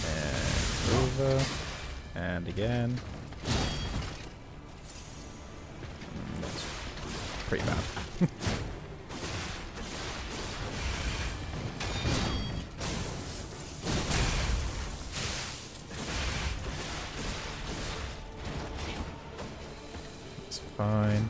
And over. And again. That's pretty bad. It's fine.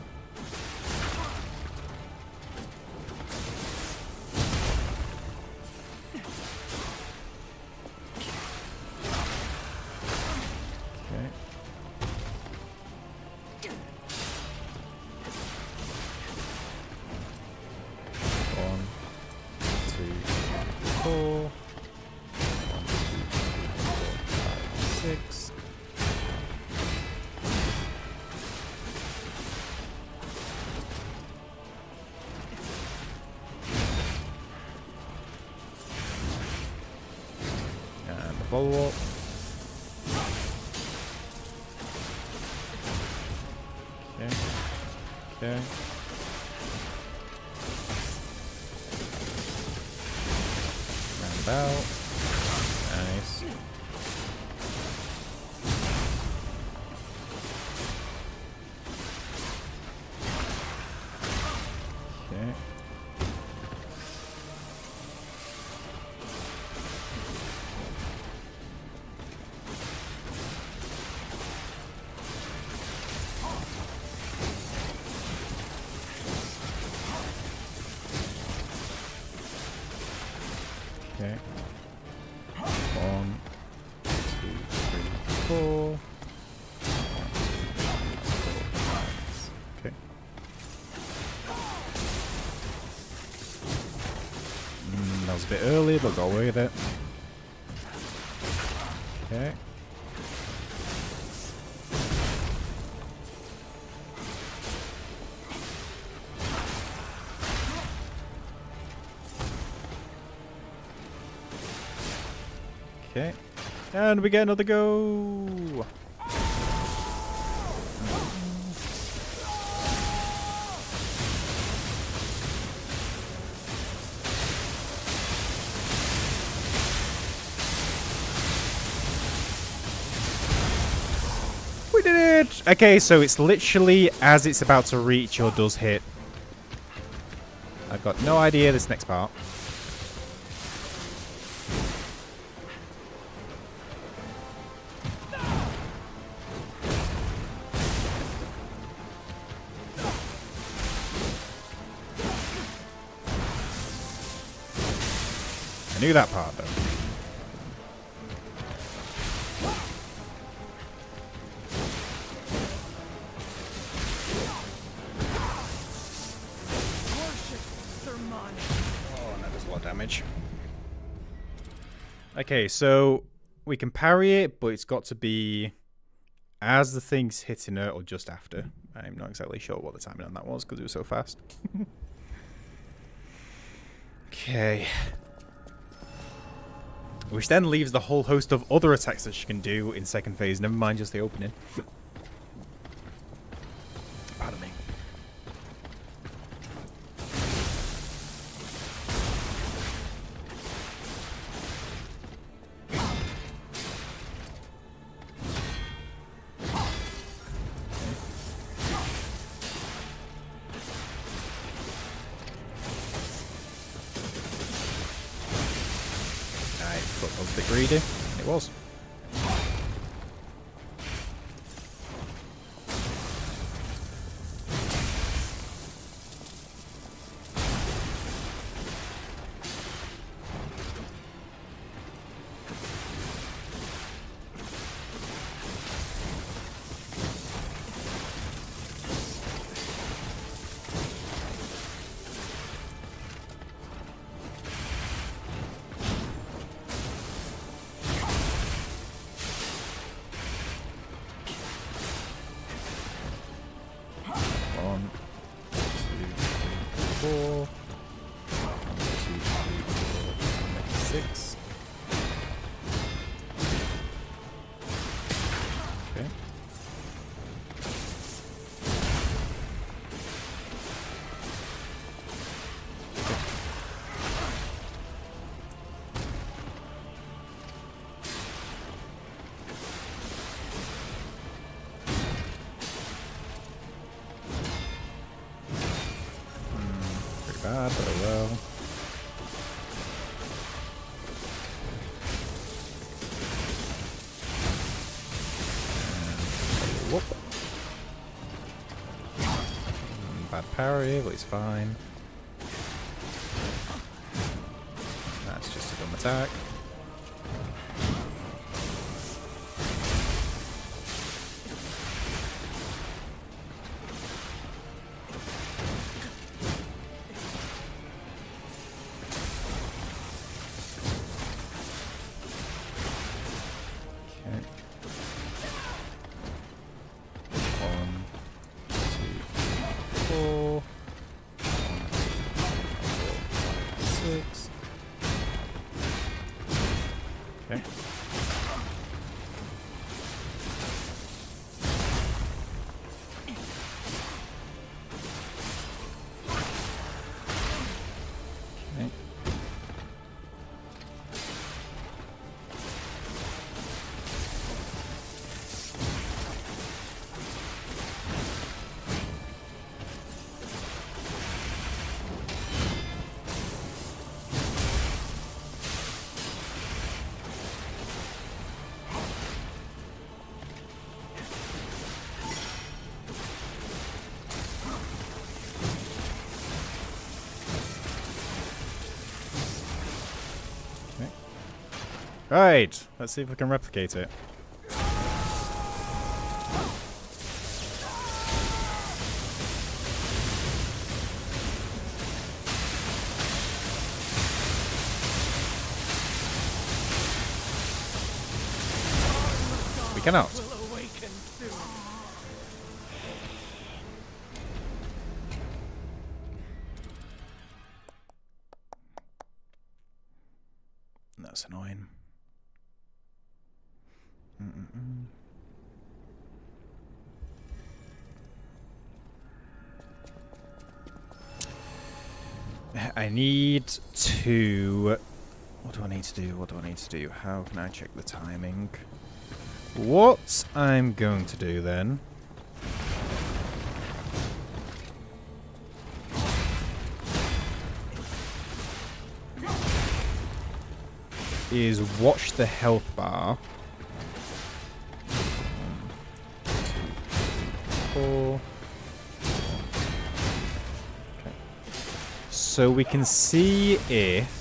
Follow up. Okay. Okay. Roundabout. Nice. Okay. 4. Okay. That was a bit early, but got away with it. Okay. Okay. And we get another go. We did it! Okay, so it's literally as it's about to reach or does hit. I've got no idea this next part. I knew that part though. Oh, and that does a lot of damage. Okay, so we can parry it, but it's got to be as the thing's hitting it or just after. I'm not exactly sure what the timing on that was because it was so fast. Okay. Which then leaves the whole host of other attacks that she can do in second phase, never mind just the opening. Pardon me. I thought that was a bit greedy. It was. One, 2, 3, 4. 1, 2, 3, 4, 6. Okay. Pretty bad, but oh well. And whoop. Bad parry, but he's fine. That's just a dumb attack. Okay. 1, 2, 4. 1, 2, 4, 6. Okay. Okay. Right, let's see if we can replicate it. We cannot. will awaken soon. That's annoying. I need to... What do I need to do? What do I need to do? How can I check the timing? What I'm going to do then... is watch the health bar. 1, 2, 4. Okay. So we can see if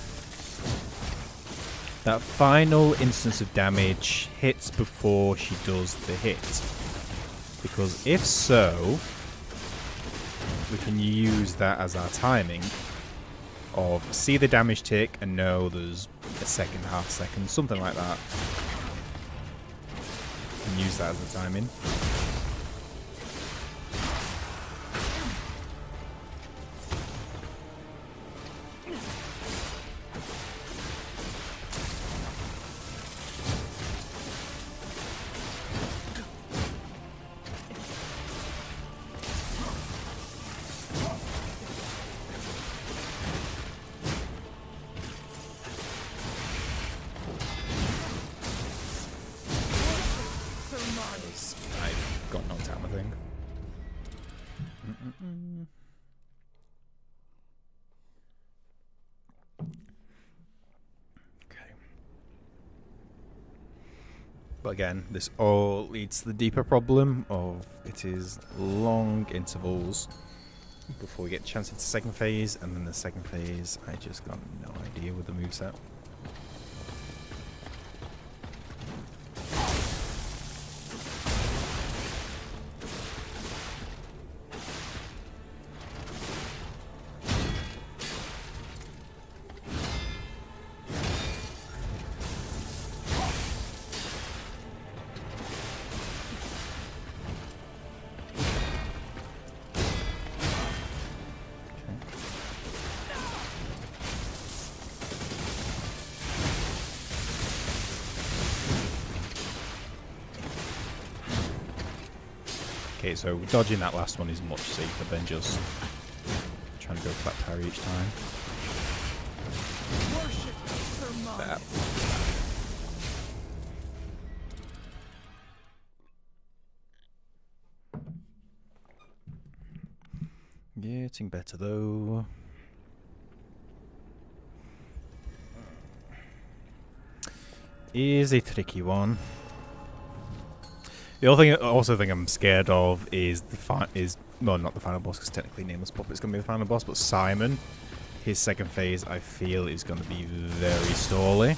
that final instance of damage hits before she does the hit. Because if so, we can use that as our timing of see the damage tick and know there's a second, half second, something like that. And use that as the timing. I got knocked out, I think. Okay. But again, this all leads to the deeper problem of it is long intervals before we get a chance into the second phase, and then the second phase, I just got no idea with the moveset. Okay, so dodging that last one is much safer than just trying to go flat parry each time. There. Getting better though. Is a tricky one. The other thing, also thing I'm scared of is well, not the final boss because technically Nameless Puppet's going to be the final boss, but Simon, his second phase, I feel is going to be very stally.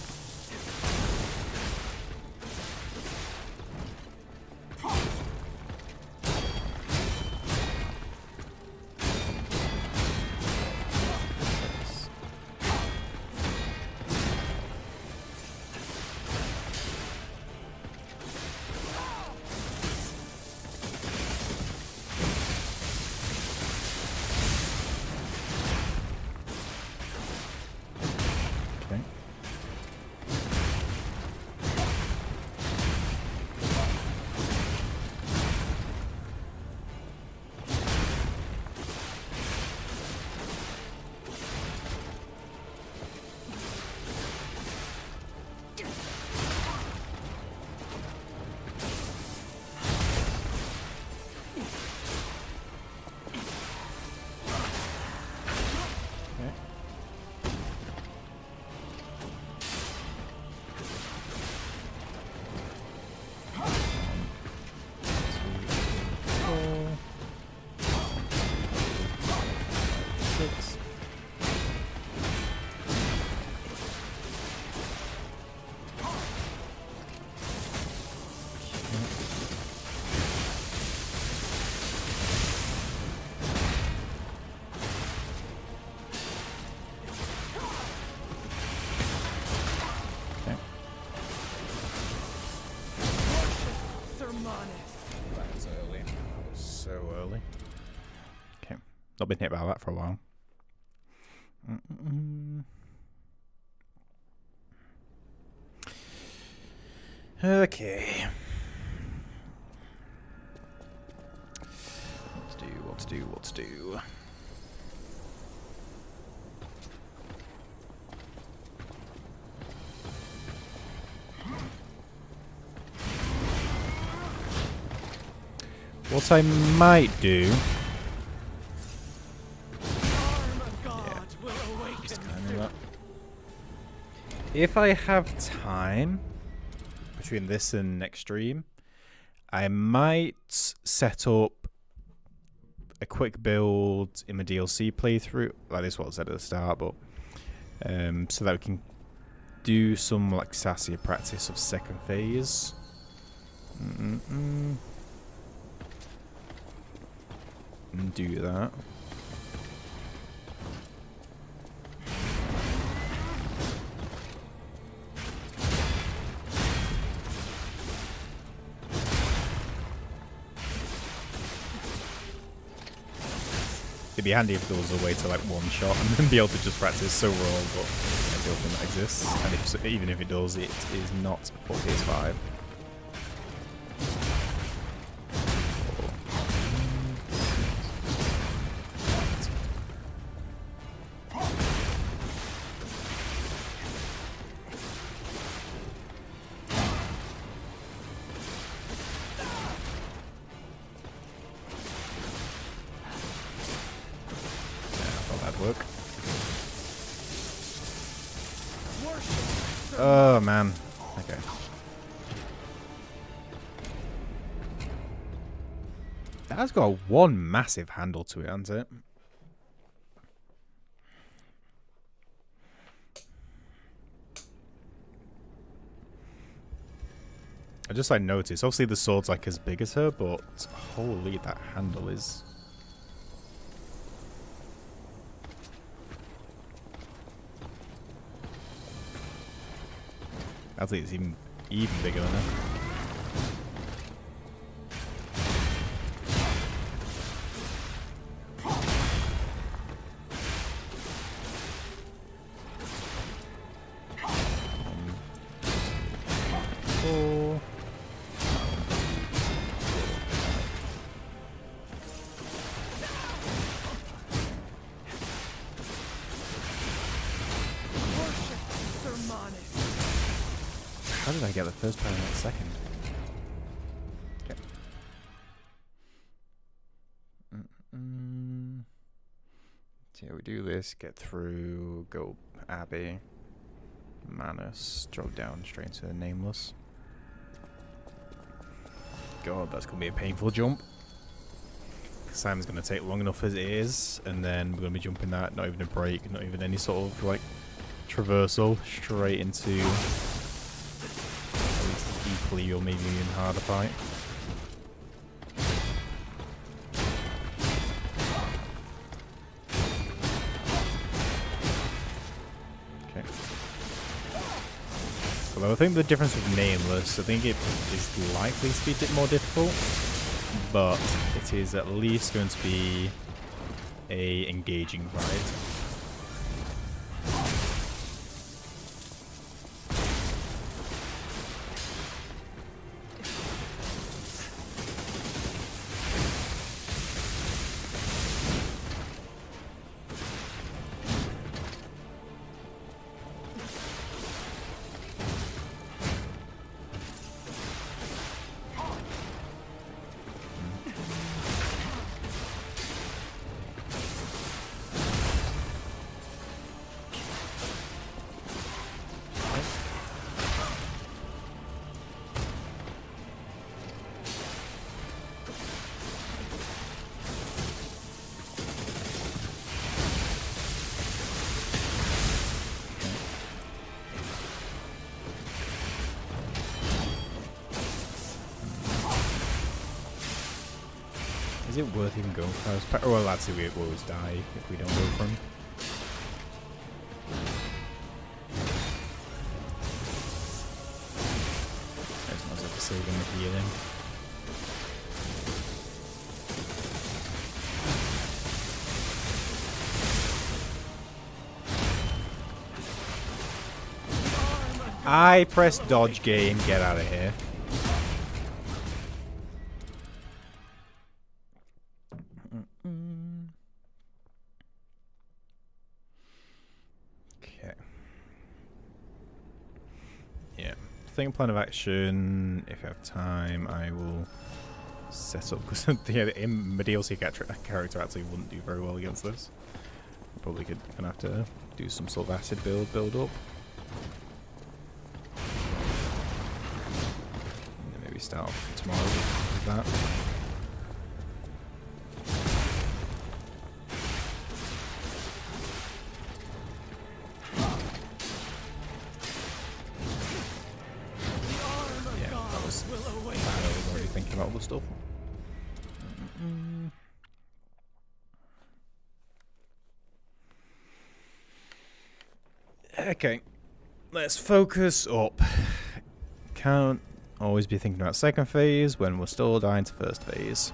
early. Okay. Not been hit by that for a while. Okay. What to do? What I might do... If I have time between this and next stream, I might set up a quick build in my DLC playthrough. Like this is what I said at the start, but so that we can do some Laxasia practice of second phase. And do that. It'd be handy if there was a way to like one shot and then be able to just practice so raw, but I don't think that exists. And if, even if it does, it is not for PS5. Oh man. Okay. That has got one massive handle to it, hasn't it? I just like noticed. Obviously the sword's like as big as her, but holy, that handle is. I think it's even bigger than her. How did I get the first power in that second? Okay. So yeah, we do this, get through, go Abbey, Manus, drop down straight into Nameless. God, that's going to be a painful jump. Simon's going to take long enough as it is, and then we're going to be jumping that, not even a break, not even any sort of like traversal, straight into equally or maybe even harder fight. Okay. Although I think the difference with Nameless, I think it is likely to be a bit more difficult, but it is at least going to be a engaging fight. Is it worth even going for those? Well, that's who we always die if we don't go for him. I just might as well save him the healing. I press dodge game, get out of here. Okay. Yeah. Think plan of action. If I have time, I will set up, because the DLC character actually wouldn't do very well against this. Probably gonna have to do some sort of acid build up. And then maybe start off tomorrow with that. Yeah, that was bad. I was already thinking about all the stuff. Okay, let's focus up. Can't always be thinking about second phase when we're still dying to first phase.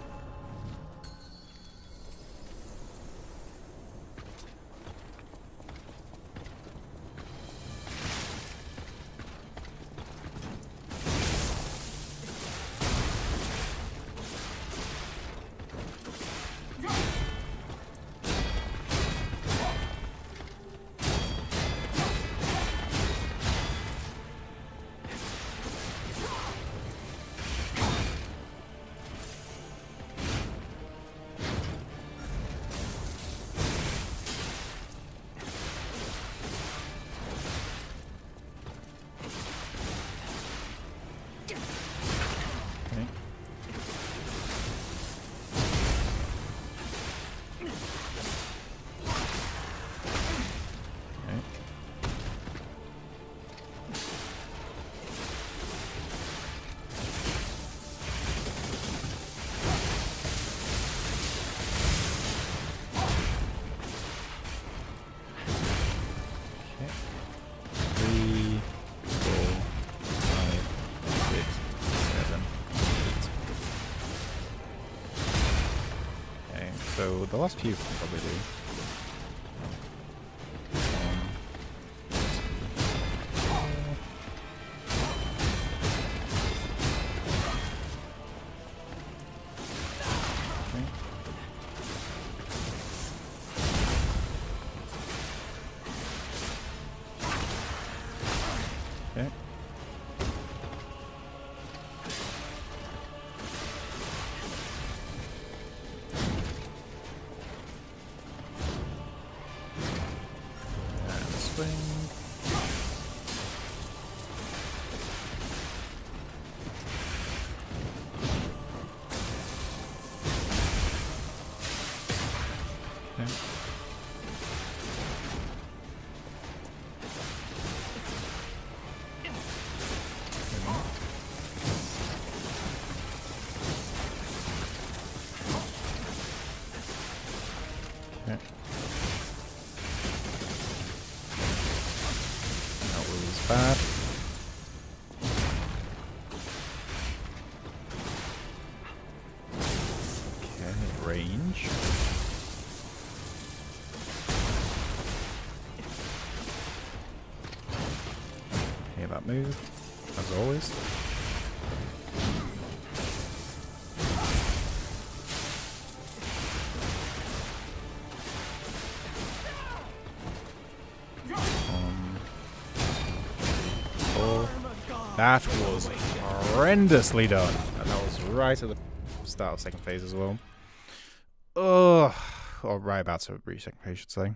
So the last few we can probably do. Okay. Swing. Okay. Okay. That was bad. Okay, range. Okay, that move, as always. That was horrendously done. And that was right at the start of second phase as well. Ugh. Or right about to reach second phase, I should say.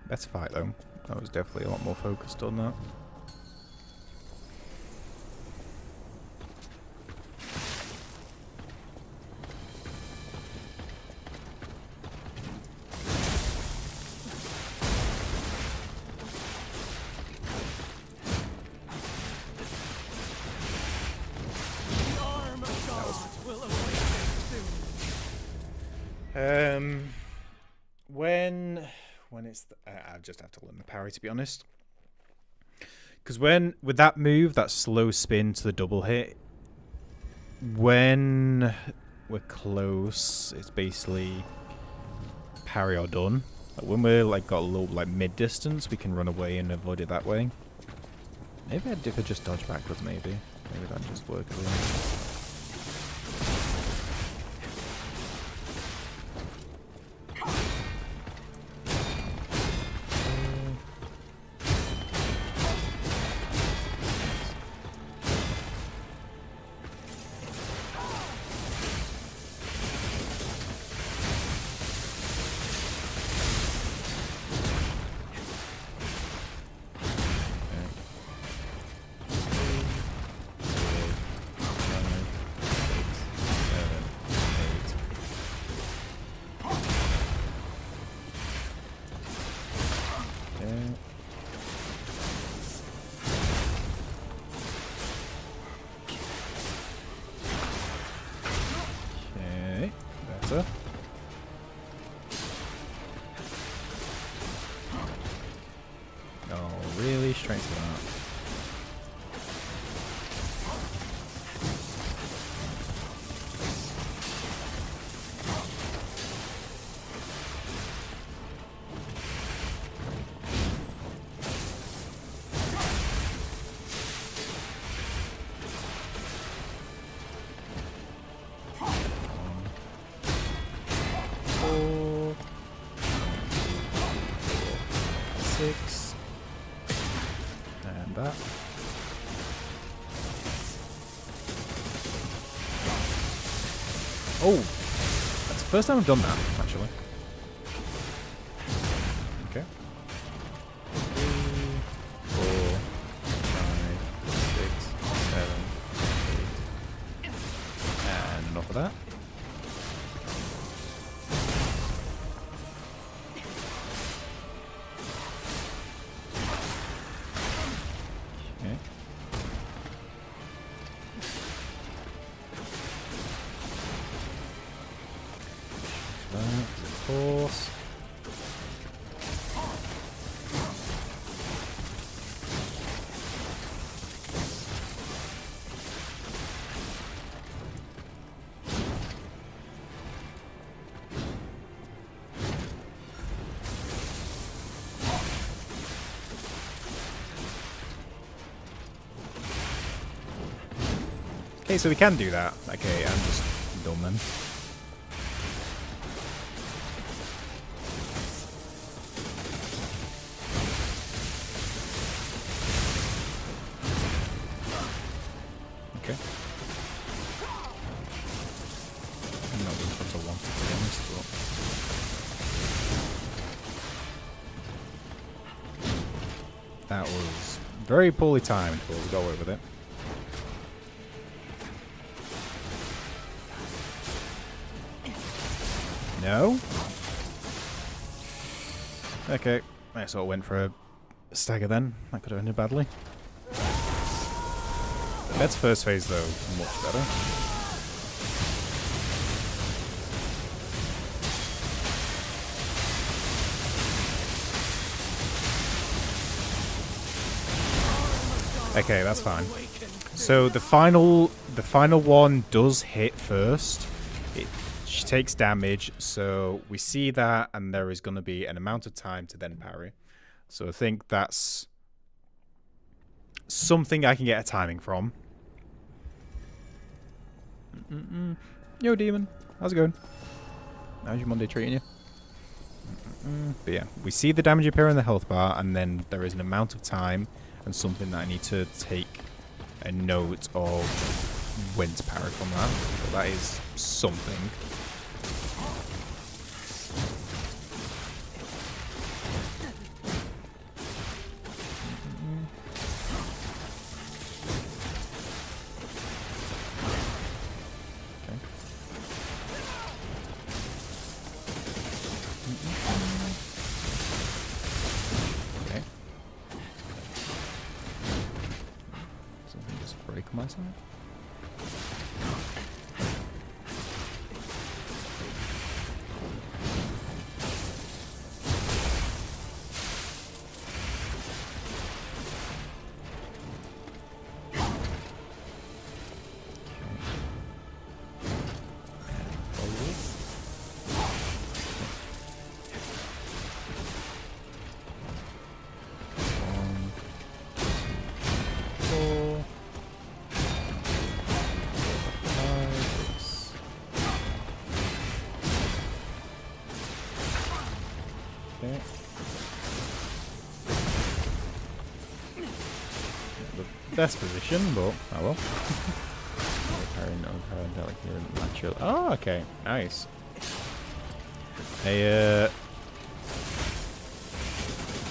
Better fight though. I was definitely a lot more focused on that. When it's I just have to learn the parry, to be honest, because when with that move, that slow spin to the double hit, when we're close, it's basically parry are done. Like when we're like got a little like mid distance, we can run away and avoid it that way. Maybe if I just dodge backwards, maybe that just work. Better. Oh, really? Straight to that. Six. And that. Oh! That's the first time I've done that, actually. Okay. 3, 4, 5, 6, 7, 8. And enough of that. Of course. Okay, so we can do that. Okay, I'm just dumb then. Okay. I'm not really what I wanted, to be honest, but that was very poorly timed, but we'll go away with it. No? Okay, I sort of went for a stagger then. That could have ended badly. That's first phase though, much better. Okay, that's fine. So the final one does hit first. She takes damage, so we see that, and there is going to be an amount of time to then parry. So I think that's something I can get a timing from. Yo, demon. How's it going? How's your Monday treating you? But yeah, we see the damage appear in the health bar, and then there is an amount of time and something that I need to take a note of when to parry from that. So that is something. Break my side. best position, but oh well. Oh, okay, nice.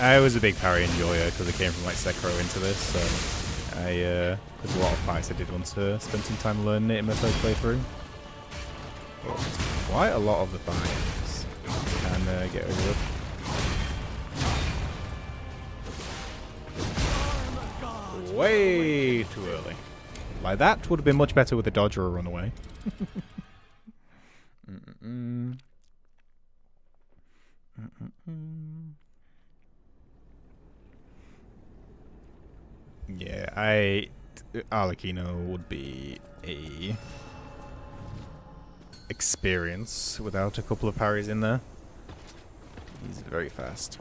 I was a big parry enjoyer because I came from like Sekiro into this, so there's a lot of fights I did want to spend some time learning it in my first playthrough. But quite a lot of the fights can get over. Way too early. Like that would have been much better with a dodge or a runaway. Yeah, Arlecchino would be a experience without a couple of parries in there. He's very fast.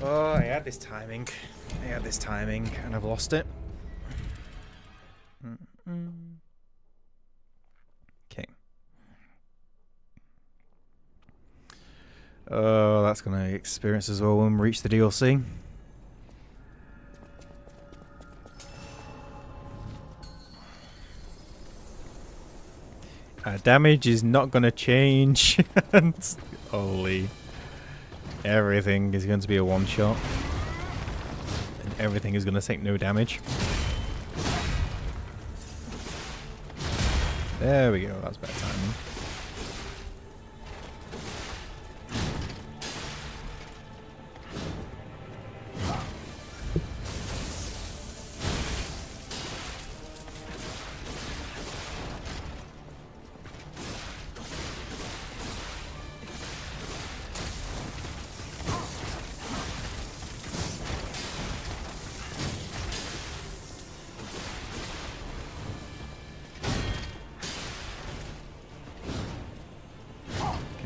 Oh, I had this timing. And I've lost it. Okay. Oh, that's gonna experience as well when we reach the DLC. Damage is not gonna change. Holy. Everything is going to be a one-shot. And everything is going to take no damage. There we go, that's better timing.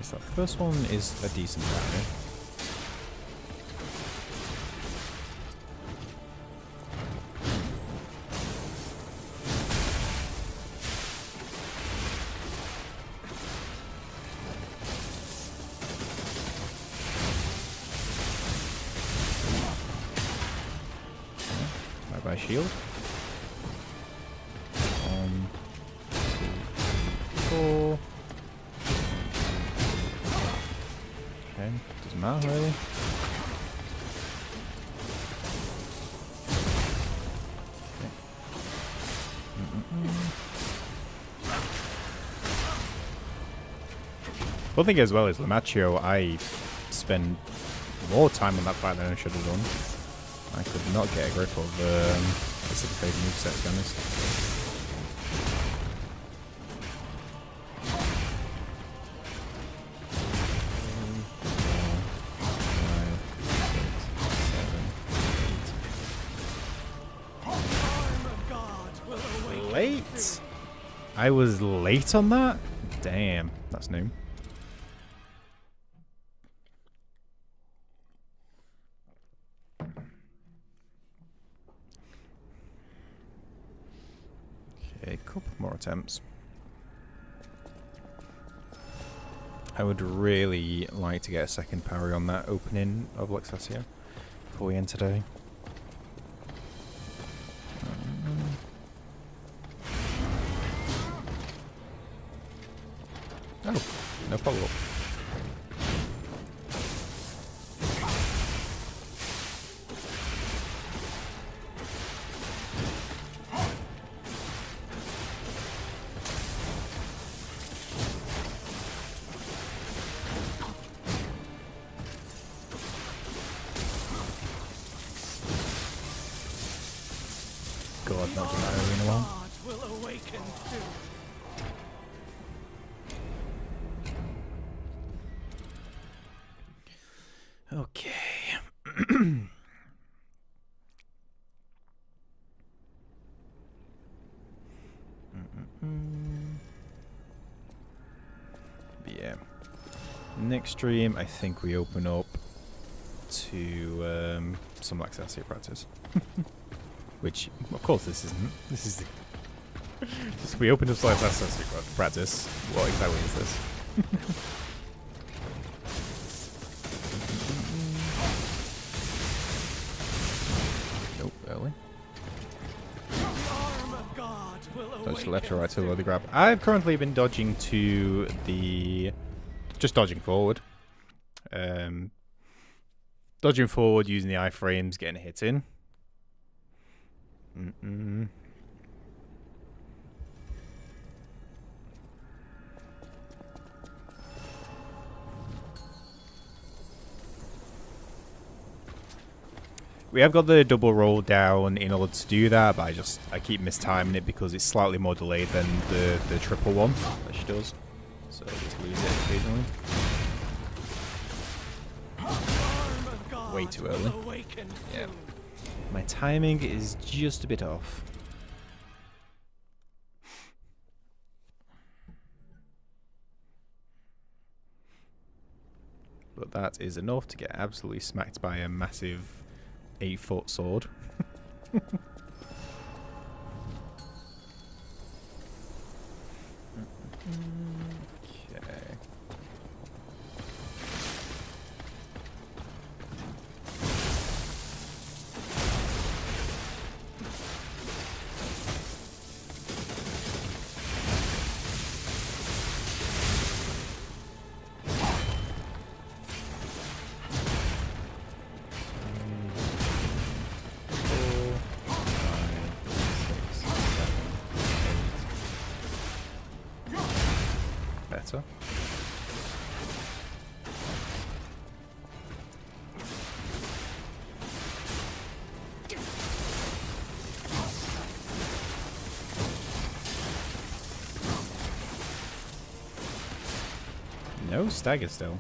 So the first one is a decent parry. Bye bye shield. 1, 2, 3, 4. Okay, doesn't matter really. Okay. One thing as well is Laxasia, I spend more time on that fight than I should have done. I could not get a grip of the specific moveset, to be honest. Late? I was late on that? Damn, that's new. Okay, a couple more attempts. I would really like to get a second parry on that opening of Laxasia before we end today. Oh, no follow-up. God, not done that early in a while. Will awaken soon. Okay. Yeah. Next stream, I think we open up to some Laxasia practice. Which, of course, this isn't. This is Just, we opened up slides last practice. What exactly is this? Nope, early. Dodge to left or right to lower the grab. I've currently been dodging to the... Just dodging forward. Dodging forward, using the iframes, getting a hit in. We have got the double roll down in order to do that, but I keep mistiming it because it's slightly more delayed than the triple one that she does. So I just lose it occasionally. Way too early. Yeah. My timing is just a bit off. But that is enough to get absolutely smacked by a massive 8-foot sword. Okay. Better. No stagger still.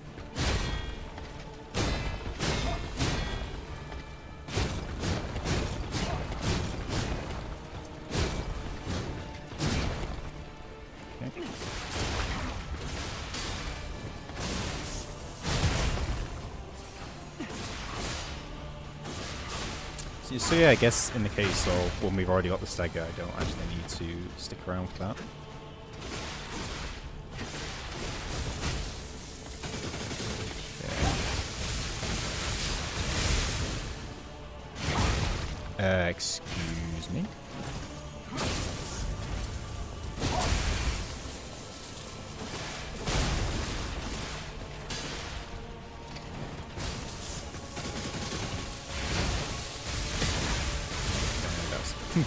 So yeah, I guess in the case of when we've already got the stagger, I don't actually need to stick around for that. Excuse me.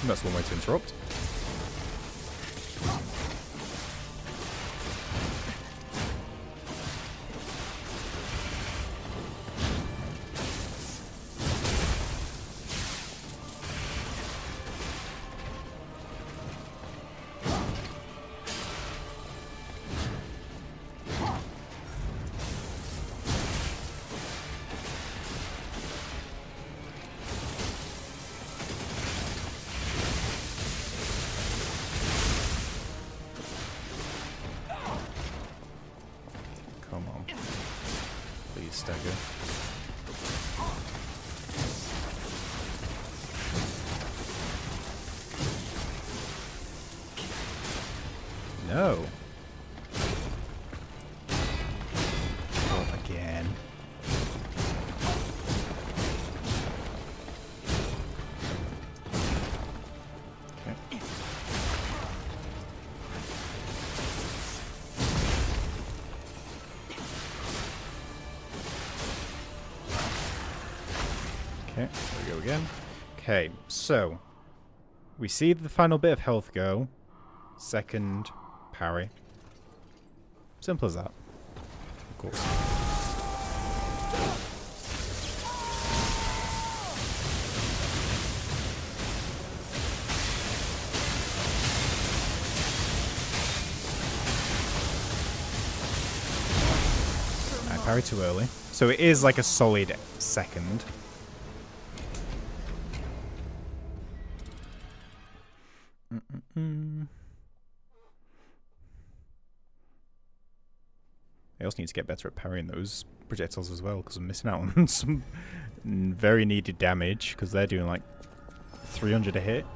That's one way to interrupt. Come on. Please stagger. No. Oh, again. Okay. Okay, there we go again. Okay, so we see the final bit of health go. Second parry. Simple as that. Of course. I parried too early. So it is like a solid second. I also need to get better at parrying those projectiles as well, because I'm missing out on some very needed damage, because they're doing like 300 a hit,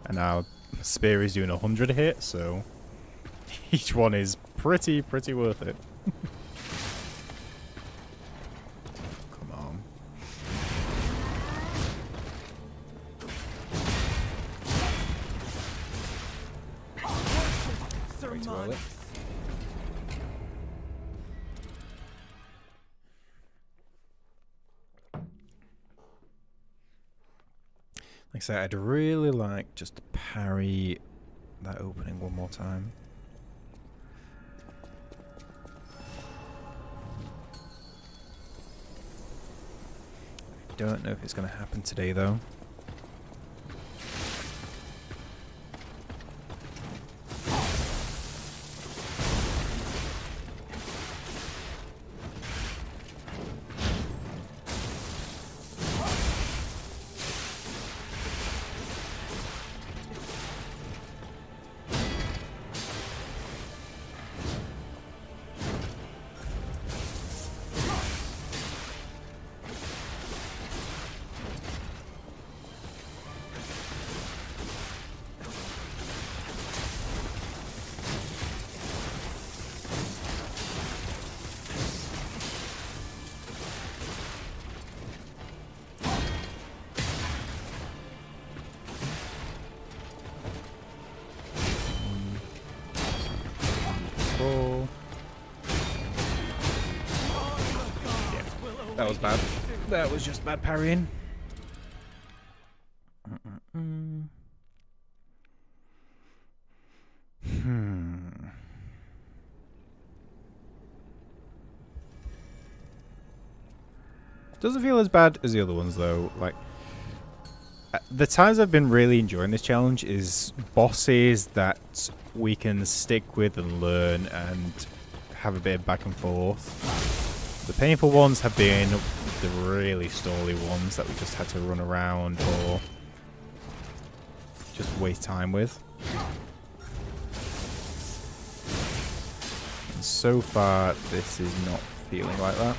and now spear is doing 100 hits, so each one is pretty worth it. Come on. Sir Way too early. Like I said, I'd really like just to parry that opening one more time. I don't know if it's going to happen today, though. Cool. Yeah, that was bad. That was just bad parrying. Doesn't feel as bad as the other ones, though. Like, the times I've been really enjoying this challenge is bosses that we can stick with and learn and have a bit of back and forth. The painful ones have been the really stally ones that we just had to run around or just waste time with. And so far, this is not feeling like that.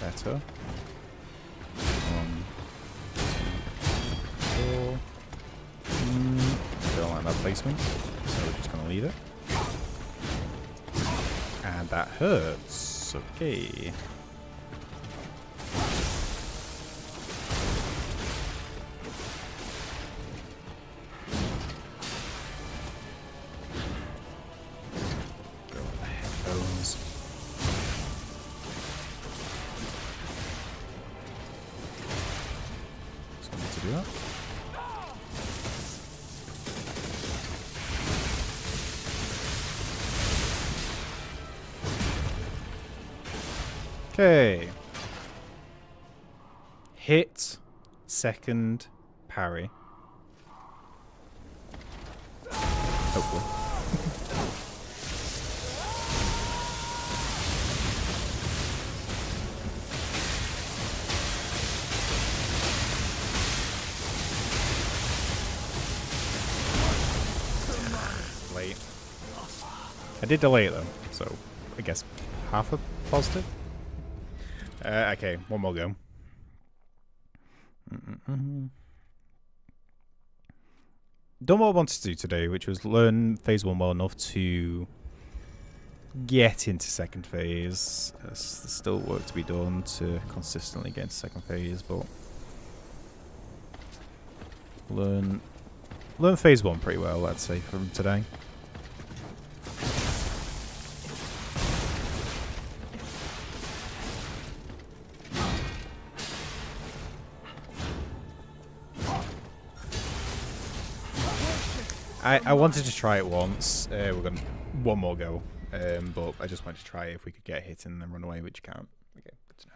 Better. 1, 2, 4. Don't like that placement, so we're just going to leave it. And that hurts. Okay. Go on the headphones. to do that. Okay. Hit, second, parry. Hopefully. Late. I did delay it though, so I guess half a positive. Okay, one more go. Done what I wanted to do today, which was learn phase 1 well enough to get into second phase. There's still work to be done to consistently get into second phase, but learn phase 1 pretty well, I'd say, from today. I wanted to try it once. We're going to one more go, but I just wanted to try if we could get a hit and then run away, which you can't. Okay, good to know.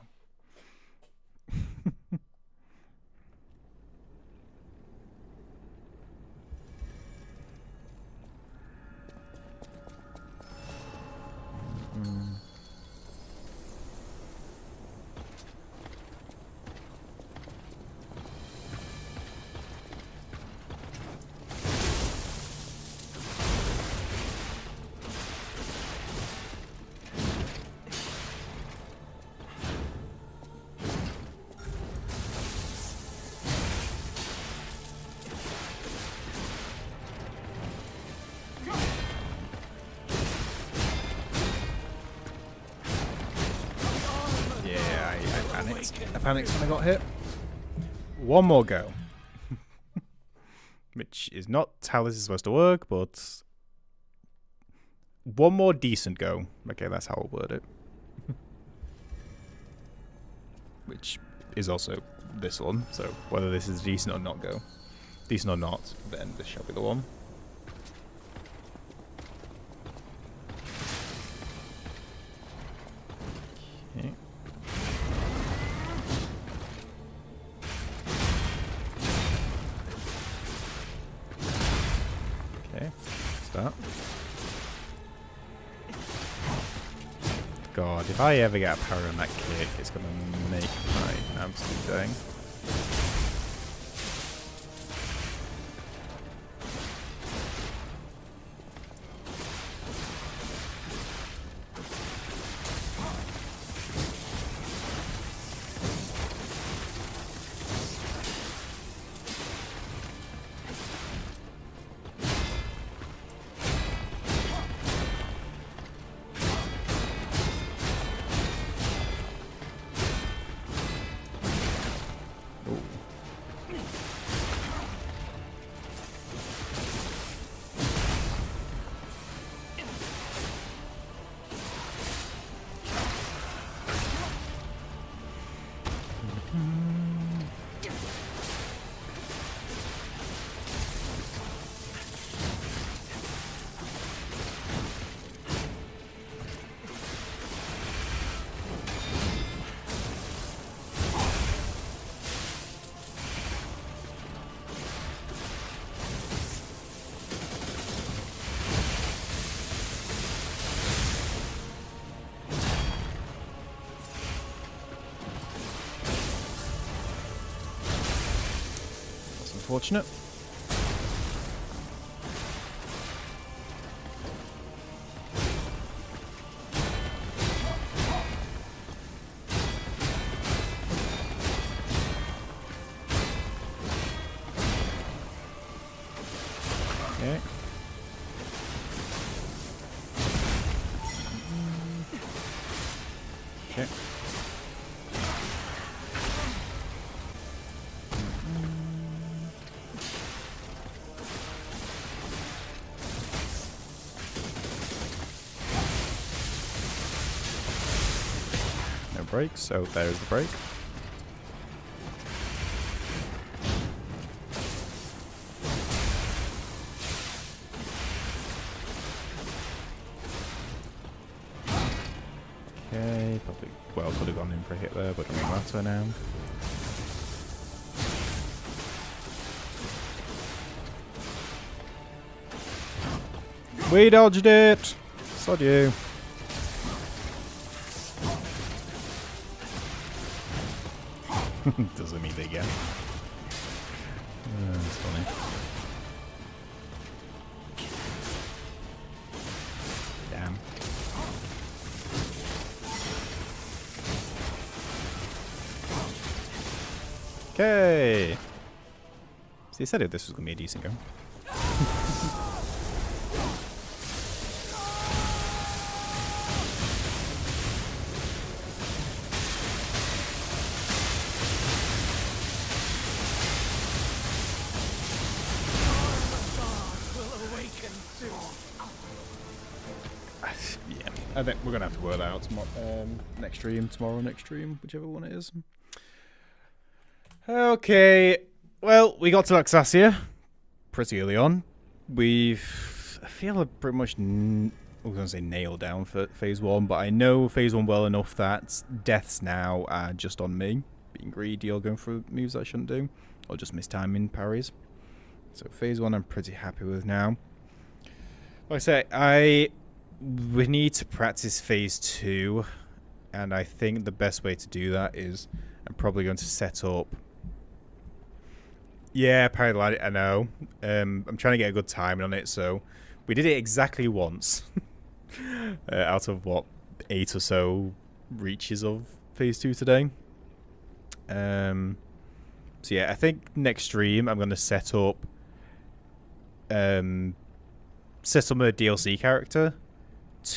I panicked when I got hit. One more go. Which is not how this is supposed to work, but one more decent go. Okay, that's how I'll word it. Which is also this one, so whether this is decent or not go. Decent or not, then this shall be the one. Okay. Okay, start. God, if I ever get a parry on that kick, it's gonna make my absolute day. Unfortunate. Okay. Okay. Break, so there's the break. Okay, probably, well, could have gone in for a hit there, but doesn't matter now. We dodged it! Sod you. Doesn't mean they get. That's funny. Damn. Okay. See, I said this was going to be a decent go. Yeah, I think we're going to have to work that out tomorrow, next stream, whichever one it is. Okay, well, we got to Laxasia pretty early on. I feel I've pretty much, I was going to say nailed down for phase 1, but I know phase 1 well enough that deaths now are just on me. Being greedy or going for moves I shouldn't do, or just mistiming parries. So phase 1 I'm pretty happy with now. Like I say, we need to practice phase 2, and I think the best way to do that is I'm probably going to set up. Yeah, apparently I know. I'm trying to get a good timing on it, so we did it exactly once out of what 8 or so reaches of phase 2 today. So yeah, I think next stream I'm going to set up a DLC character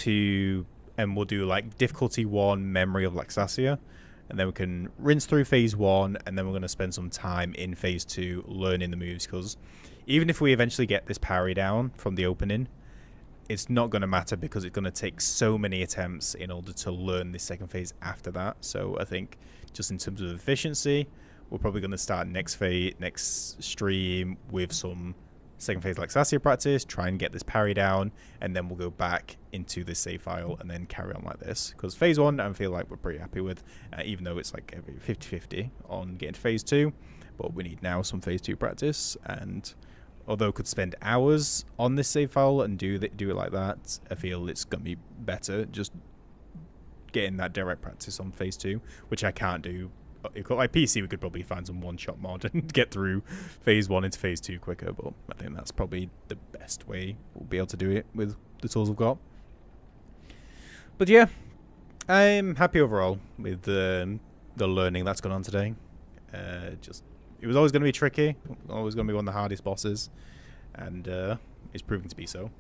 and we'll do like difficulty 1 memory of Laxasia, and then we can rinse through phase 1, and then we're going to spend some time in phase 2 learning the moves, because even if we eventually get this parry down from the opening, it's not going to matter because it's going to take so many attempts in order to learn this second phase after that. So I think just in terms of efficiency, we're probably going to start next stream with some second phase Laxasia practice, try and get this parry down, and then we'll go back into this save file and then carry on like this. Because phase 1 I feel like we're pretty happy with, even though it's like every 50-50 on getting to phase 2, but we need now some phase 2 practice. And although I could spend hours on this save file and do it like that, I feel it's going to be better just getting that direct practice on phase 2, which I can't do. Like PC, we could probably find some one-shot mod and get through phase 1 into phase 2 quicker, but I think that's probably the best way we'll be able to do it with the tools we've got. But yeah, I'm happy overall with the learning that's gone on today. It was always going to be tricky, always going to be one of the hardest bosses, and it's proving to be so.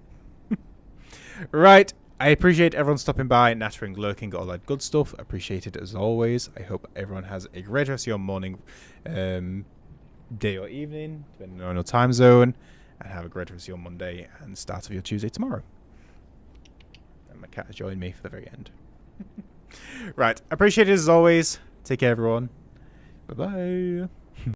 Right. I appreciate everyone stopping by, nattering, lurking, all that good stuff. Appreciate it as always. I hope everyone has a great rest of your morning, day or evening, depending on your time zone. And have a great rest of your Monday and start of your Tuesday tomorrow. And my cat has joined me for the very end. Right. Appreciate it as always. Take care, everyone. Bye-bye.